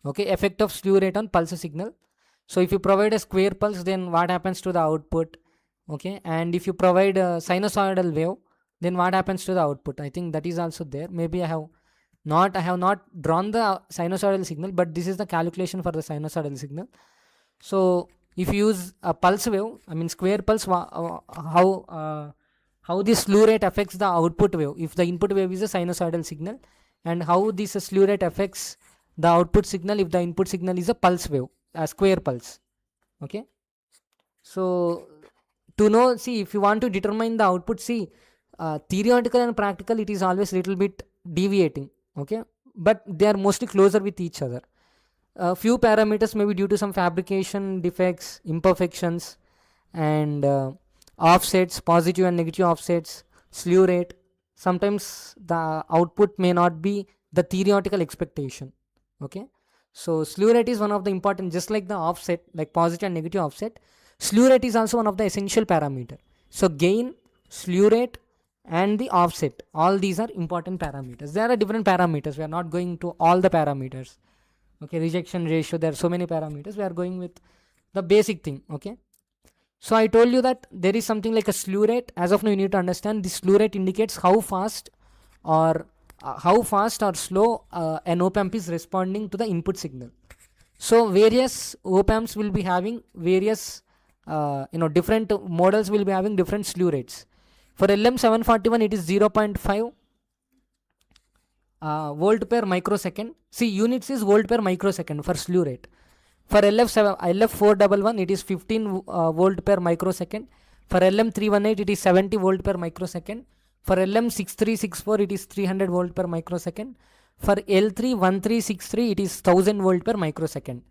okay, effect of slew rate on pulse signal. So if you provide a square pulse, then what happens to the output? Okay, and if you provide a sinusoidal wave, then what happens to the output? I think that is also there. Maybe I have I have not drawn the sinusoidal signal, but this is the calculation for the sinusoidal signal. So if you use a pulse wave, I mean square pulse, how this slew rate affects the output wave if the input wave is a sinusoidal signal, and how this slew rate affects the output signal if the input signal is a pulse wave, a square pulse. Okay. So to know, see, if you want to determine the output, see, theoretical and practical, it is always little bit deviating. Okay. But they are mostly closer with each other. A few parameters may be due to some fabrication defects, imperfections, and offsets, positive and negative offsets, slew rate. Sometimes the output may not be the theoretical expectation. Okay. So slew rate is one of the important, just like the offset, like positive and negative offset. Slew rate is also one of the essential parameter. So gain, slew rate, and the offset, all these are important parameters. There are different parameters. We are not going to all the parameters. Okay, rejection ratio, there are so many parameters. We are going with the basic thing. Okay. So I told you that there is something like a slew rate. As of now, you need to understand the slew rate indicates how fast or slow an op amp is responding to the input signal. So various op amps will be having various different models will be having different slew rates. For LM741 it is 0.5 volt per microsecond. See, units is volt per microsecond for slew rate. For LF411 it is 15 volt per microsecond. For LM318 it is 70 volt per microsecond. For LM6364 it is 300 volt per microsecond. For L31363 it is 1000 volt per microsecond.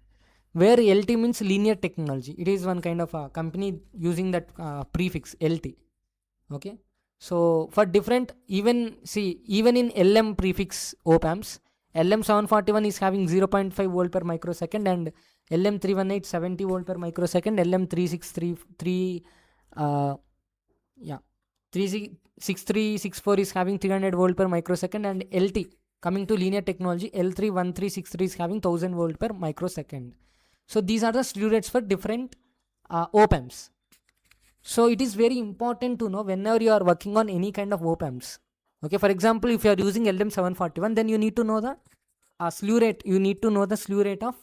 Where LT means linear technology. It is one kind of a company using that prefix LT. Okay. So for different, even in LM prefix op amps, LM741 is having 0.5 volt per microsecond, and LM318 70 volt per microsecond, LM363 6364 is having 300 volt per microsecond, and LT, coming to linear technology, L31363 is having 1000 volt per microsecond. So these are the slew rates for different op amps. So it is very important to know whenever you are working on any kind of op amps. Okay, for example, if you are using LM741, then you need to know the slew rate. You need to know the slew rate of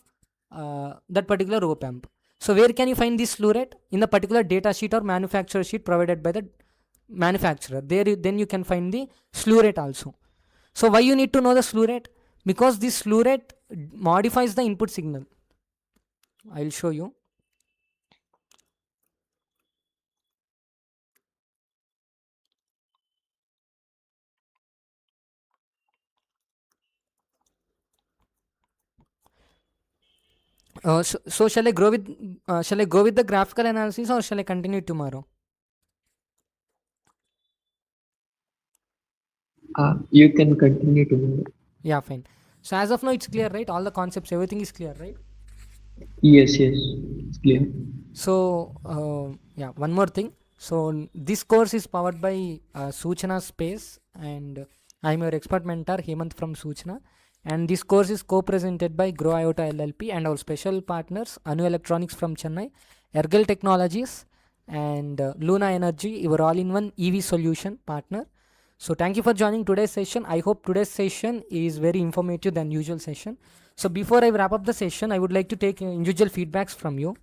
that particular op amp. So where can you find this slew rate? In the particular data sheet or manufacturer sheet provided by the manufacturer. Then you can find the slew rate also. So why you need to know the slew rate? Because this slew rate modifies the input signal. I will show you. So shall I go with the graphical analysis, or shall I continue tomorrow? You can continue tomorrow. Yeah, fine. So as of now, it's clear, right? All the concepts, everything is clear, right? Yes, it's clear. So yeah, one more thing. So this course is powered by Suchana Space, and I'm your expert mentor Hemant from Suchana. And this course is co-presented by Grow IOTA LLP and our special partners Anu Electronics from Chennai, Ergel Technologies, and Luna Energy, your all-in-one EV solution partner. So thank you for joining today's session. I hope today's session is very informative than usual session. So before I wrap up the session, I would like to take individual feedbacks from you,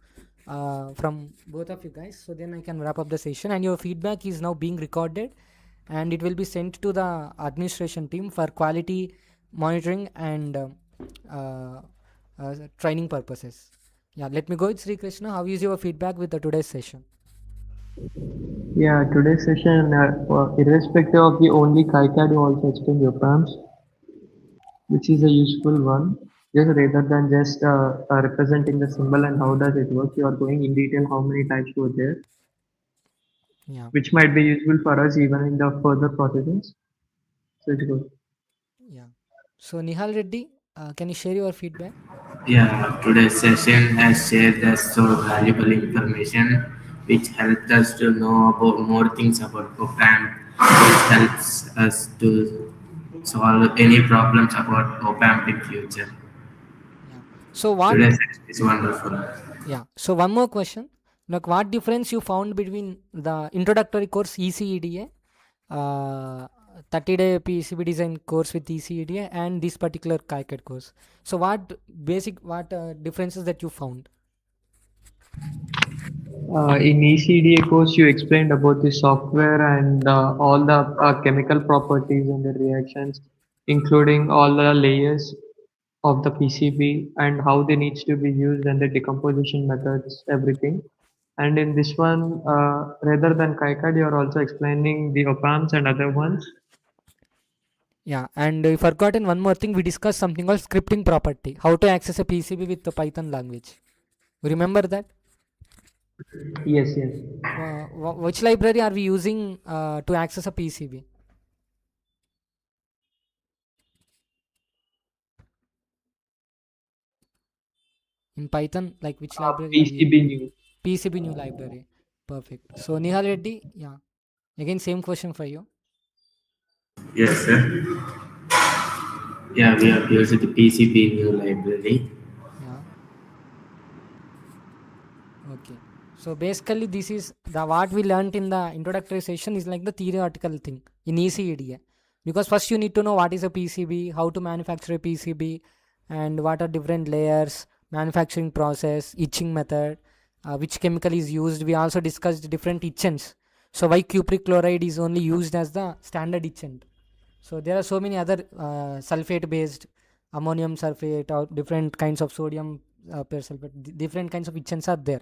from both of you guys. So then I can wrap up the session, and your feedback is now being recorded, and it will be sent to the administration team for quality monitoring and training purposes. Yeah, let me go with Sri Krishna. How is your feedback with the today's session? Yeah, today's session, irrespective of the only KiCAD, you also explain your terms, which is a useful one. Just rather than just representing the symbol and how does it work, you are going in detail how many types were there, Yeah. which might be useful for us even in the further processes. So it's good. Yeah. So Nihal Reddy, can you share your feedback? Yeah, today's session has shared us so valuable information which helped us to know about more things about OPAMP, which helps us to solve any problems about OPAMP in future. Yeah. So what? Today's session is wonderful. Yeah. So one more question. Like, what difference you found between the introductory course ECEDA 30-day PCB design course with ECEDA and this particular KiCAD course. So what differences that you found? In ECDA course, you explained about the software and all the chemical properties and the reactions, including all the layers of the PCB and how they needs to be used and the decomposition methods, everything. And in this one, rather than KiCad, you are also explaining the op-amps and other ones. Yeah, and I forgotten one more thing. We discussed something called scripting property. How to access a PCB with the Python language. You remember that? Yes, yes. Which library are we using to access a PCB? In Python, like which library are we? PCB new. PCB new library. Perfect. So Nihal Reddy, yeah. Again, same question for you. Yes, sir. Yeah, we have used the PCB new library. Yeah. Okay. So basically, this is the what we learned in the introductory session is like the theoretical thing in ECEDA. Because first you need to know what is a PCB, how to manufacture a PCB, and what are different layers, manufacturing process, etching method, which chemical is used. We also discussed different etchants. So why cupric chloride is only used as the standard etchant. So there are so many other sulfate based ammonium sulfate or different kinds of sodium persulfate, different kinds of etchants are there.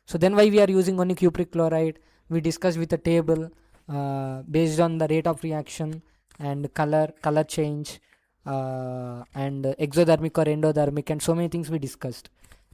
So then why we are using only cupric chloride? We discussed with a table based on the rate of reaction and color change and exothermic or endothermic and so many things we discussed.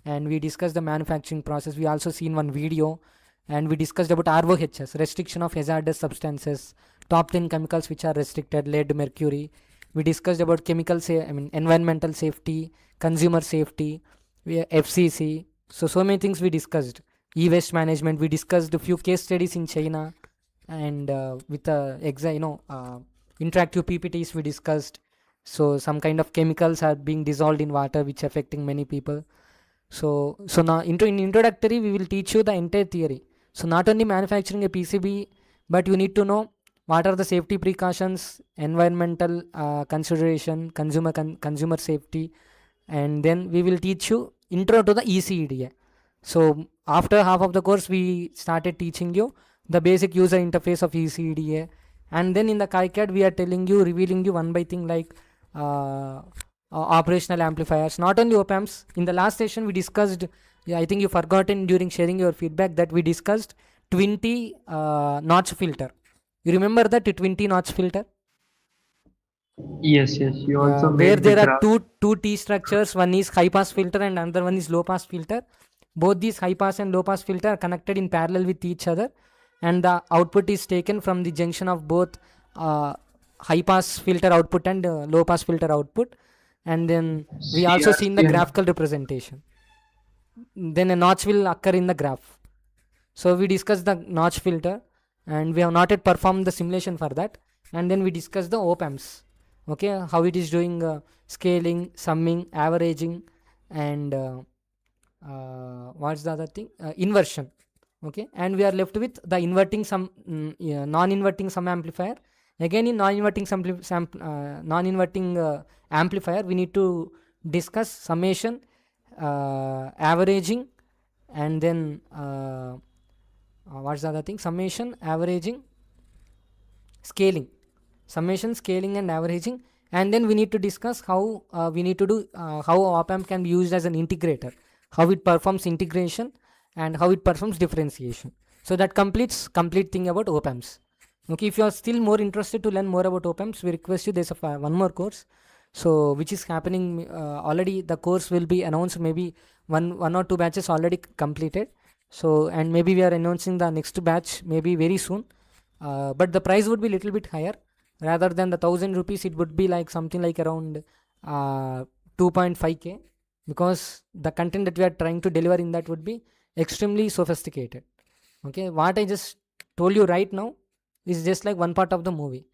And we discussed the manufacturing process. We also seen one video and we discussed about ROHS, restriction of hazardous substances, top 10 chemicals which are restricted, lead, mercury. We discussed about environmental safety, consumer safety, FCC. So many things we discussed. E-waste management. We discussed a few case studies in China, and with interactive PPTs we discussed. So some kind of chemicals are being dissolved in water, which affecting many people. So now in introductory we will teach you the entire theory. So not only manufacturing a PCB, but you need to know what are the safety precautions, environmental consideration, consumer safety, and then we will teach you intro to the ECEDA. So after half of the course we started teaching you the basic user interface of ECEDA, and then in the KiCAD we are telling you, revealing you one by thing like operational amplifiers, not only op amps. In the last session we discussed, yeah, I think you forgotten during sharing your feedback that we discussed 20 notch filter. You remember that 20 notch filter? Yes, yes. You Yeah, also where made the there are graph. two T structures. One is high pass filter and another one is low pass filter. Both these high pass and low pass filter are connected in parallel with each other, and the output is taken from the junction of both high pass filter output and low pass filter output. And then we also seen the CRC and graphical representation. Then a notch will occur in the graph. So we discussed the notch filter, and we have not yet performed the simulation for that. And then we discussed the op amps. Okay, how it is doing scaling, summing, averaging, and what's the other thing? Inversion. Okay, and we are left with the inverting sum, yeah, non-inverting sum amplifier. Again, in non-inverting amplifier, we need to discuss summation, averaging, and then what's the other thing? Summation, averaging, scaling. Summation, scaling, and averaging. And then we need to discuss how we need to do how op amp can be used as an integrator, how it performs integration, and how it performs differentiation. So that completes complete thing about op amps. Okay, if you are still more interested to learn more about op amps, we request you there's one more course. So which is happening already. The course will be announced, maybe one or two batches already completed. So and maybe we are announcing the next batch maybe very soon. But the price would be little bit higher. Rather than the 1,000 rupees, it would be like something like around 2.5k, because the content that we are trying to deliver in that would be extremely sophisticated. Okay, what I just told you right now is just like one part of the movie.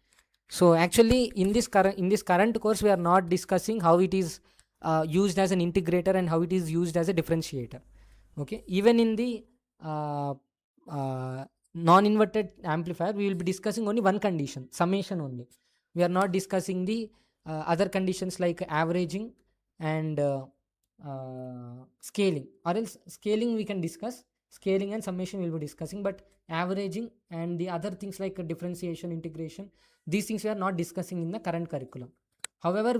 So actually in this current course we are not discussing how it is used as an integrator and how it is used as a differentiator. Okay, even in the uh, uh, non-inverted amplifier we will be discussing only one condition, summation only. We are not discussing the other conditions like averaging and scaling, or else scaling we can discuss, scaling and summation we'll be discussing, but averaging and the other things like differentiation, integration, these things we are not discussing in the current curriculum. However,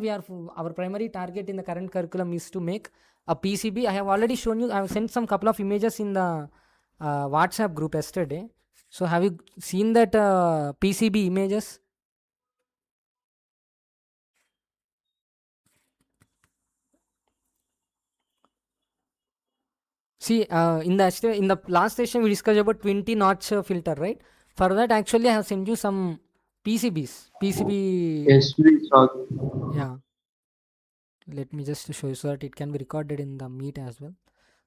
our primary target in the current curriculum is to make a PCB. I have already shown you, I have sent some couple of images in the WhatsApp group yesterday. So have you seen that PCB images? See, in the last session we discussed about 20 notch filter, right? For that, actually, I have sent you some PCBs. PCB. Yes, we saw. Yeah. Let me just show you so that it can be recorded in the meet as well.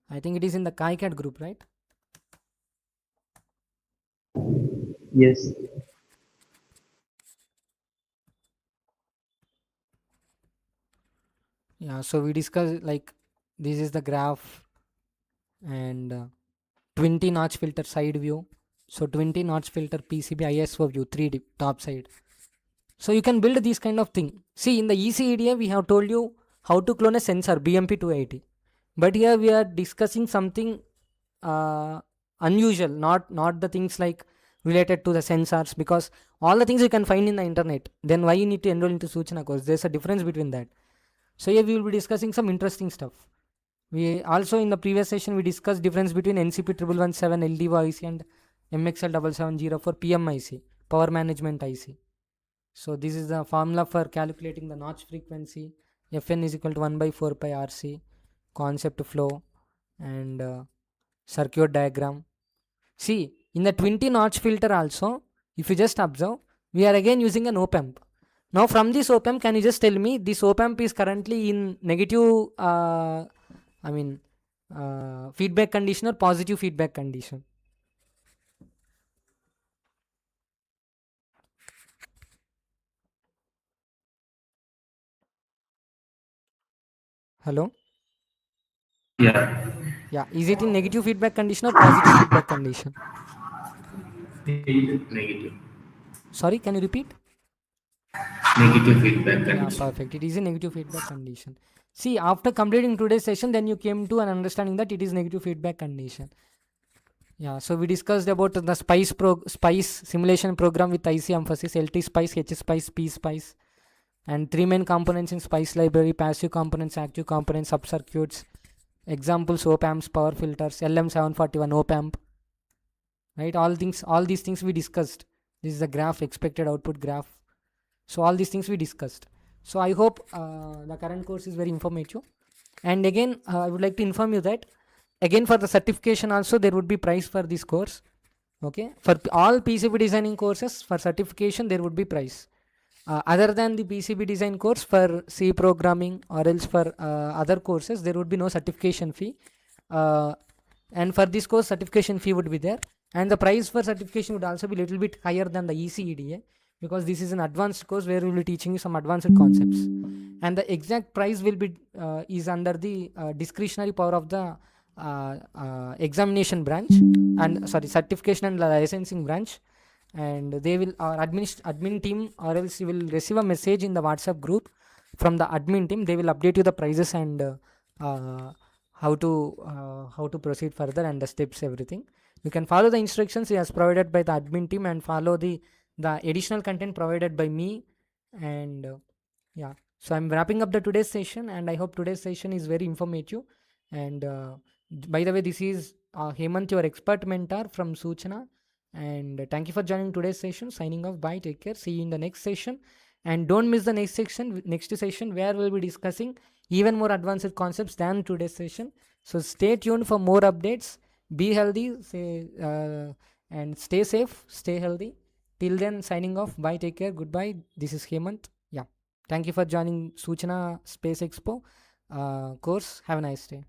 I think it is in the KiCAD group, right? Yes. Yeah. So we discussed like this is the graph and 20 notch filter side view. So 20 notch filter PCB ISO view 3D top side. So you can build these kind of thing. See, in the ECEDA we have told you how to clone a sensor BMP280, but here we are discussing something unusual, not the things like related to the sensors, because all the things you can find in the internet. Then why you need to enroll into Suchana course? There's a difference between that. So here we will be discussing some interesting stuff. We also in the previous session we discussed difference between NCP 1117 LDO IC and MXL 770 for PMIC, power management IC. So this is the formula for calculating the notch frequency. Fn is equal to 1 by 4 pi RC, concept flow, and circuit diagram. See, in the 20 notch filter also, if you just observe, we are again using an op-amp. Now from this op-amp, can you just tell me this op-amp is currently in negative, feedback condition or positive feedback condition? Hello? Yeah. Yeah, is it in negative feedback condition or positive feedback condition? Negative. Sorry, can you repeat? Negative feedback Yeah, condition. perfect. It is a negative feedback condition. See, after completing today's session, then you came to an understanding that it is negative feedback condition. Yeah, so we discussed about the SPICE simulation program with IC emphasis, LT SPICE, H SPICE, P SPICE, and three main components in SPICE library: passive components, active components, subcircuits. Examples: op amps, power filters, LM741 op amp. Right, all these things we discussed. This is the graph, expected output graph. So all these things we discussed. So I hope the current course is very informative. And again, I would like to inform you that again for the certification also there would be price for this course. Okay, for all PCB designing courses, for certification there would be price. Other than the PCB design course, for C programming or else for other courses, there would be no certification fee. And for this course, certification fee would be there. And the price for certification would also be little bit higher than the ECEDA, because this is an advanced course where we will be teaching you some advanced concepts. And the exact price will be is under the discretionary power of the examination branch and certification and licensing branch. And they will, our admin team, or else you will receive a message in the WhatsApp group from the admin team. They will update you the prices and how to proceed further and the steps, everything. You can follow the instructions as provided by the admin team and follow the additional content provided by me. And yeah, so I'm wrapping up the today's session, and I hope today's session is very informative. And by the way, this is Hemant, your expert mentor from Suchana. And thank you for joining today's session. Signing off. Bye. Take care. See you in the next session. And don't miss the next session where we'll be discussing even more advanced concepts than today's session. So stay tuned for more updates. Be healthy, and stay safe, stay healthy. Till then, signing off. Bye. Take care. Goodbye. This is Hemant. Yeah. Thank you for joining Suchana Space Expo course. Have a nice day.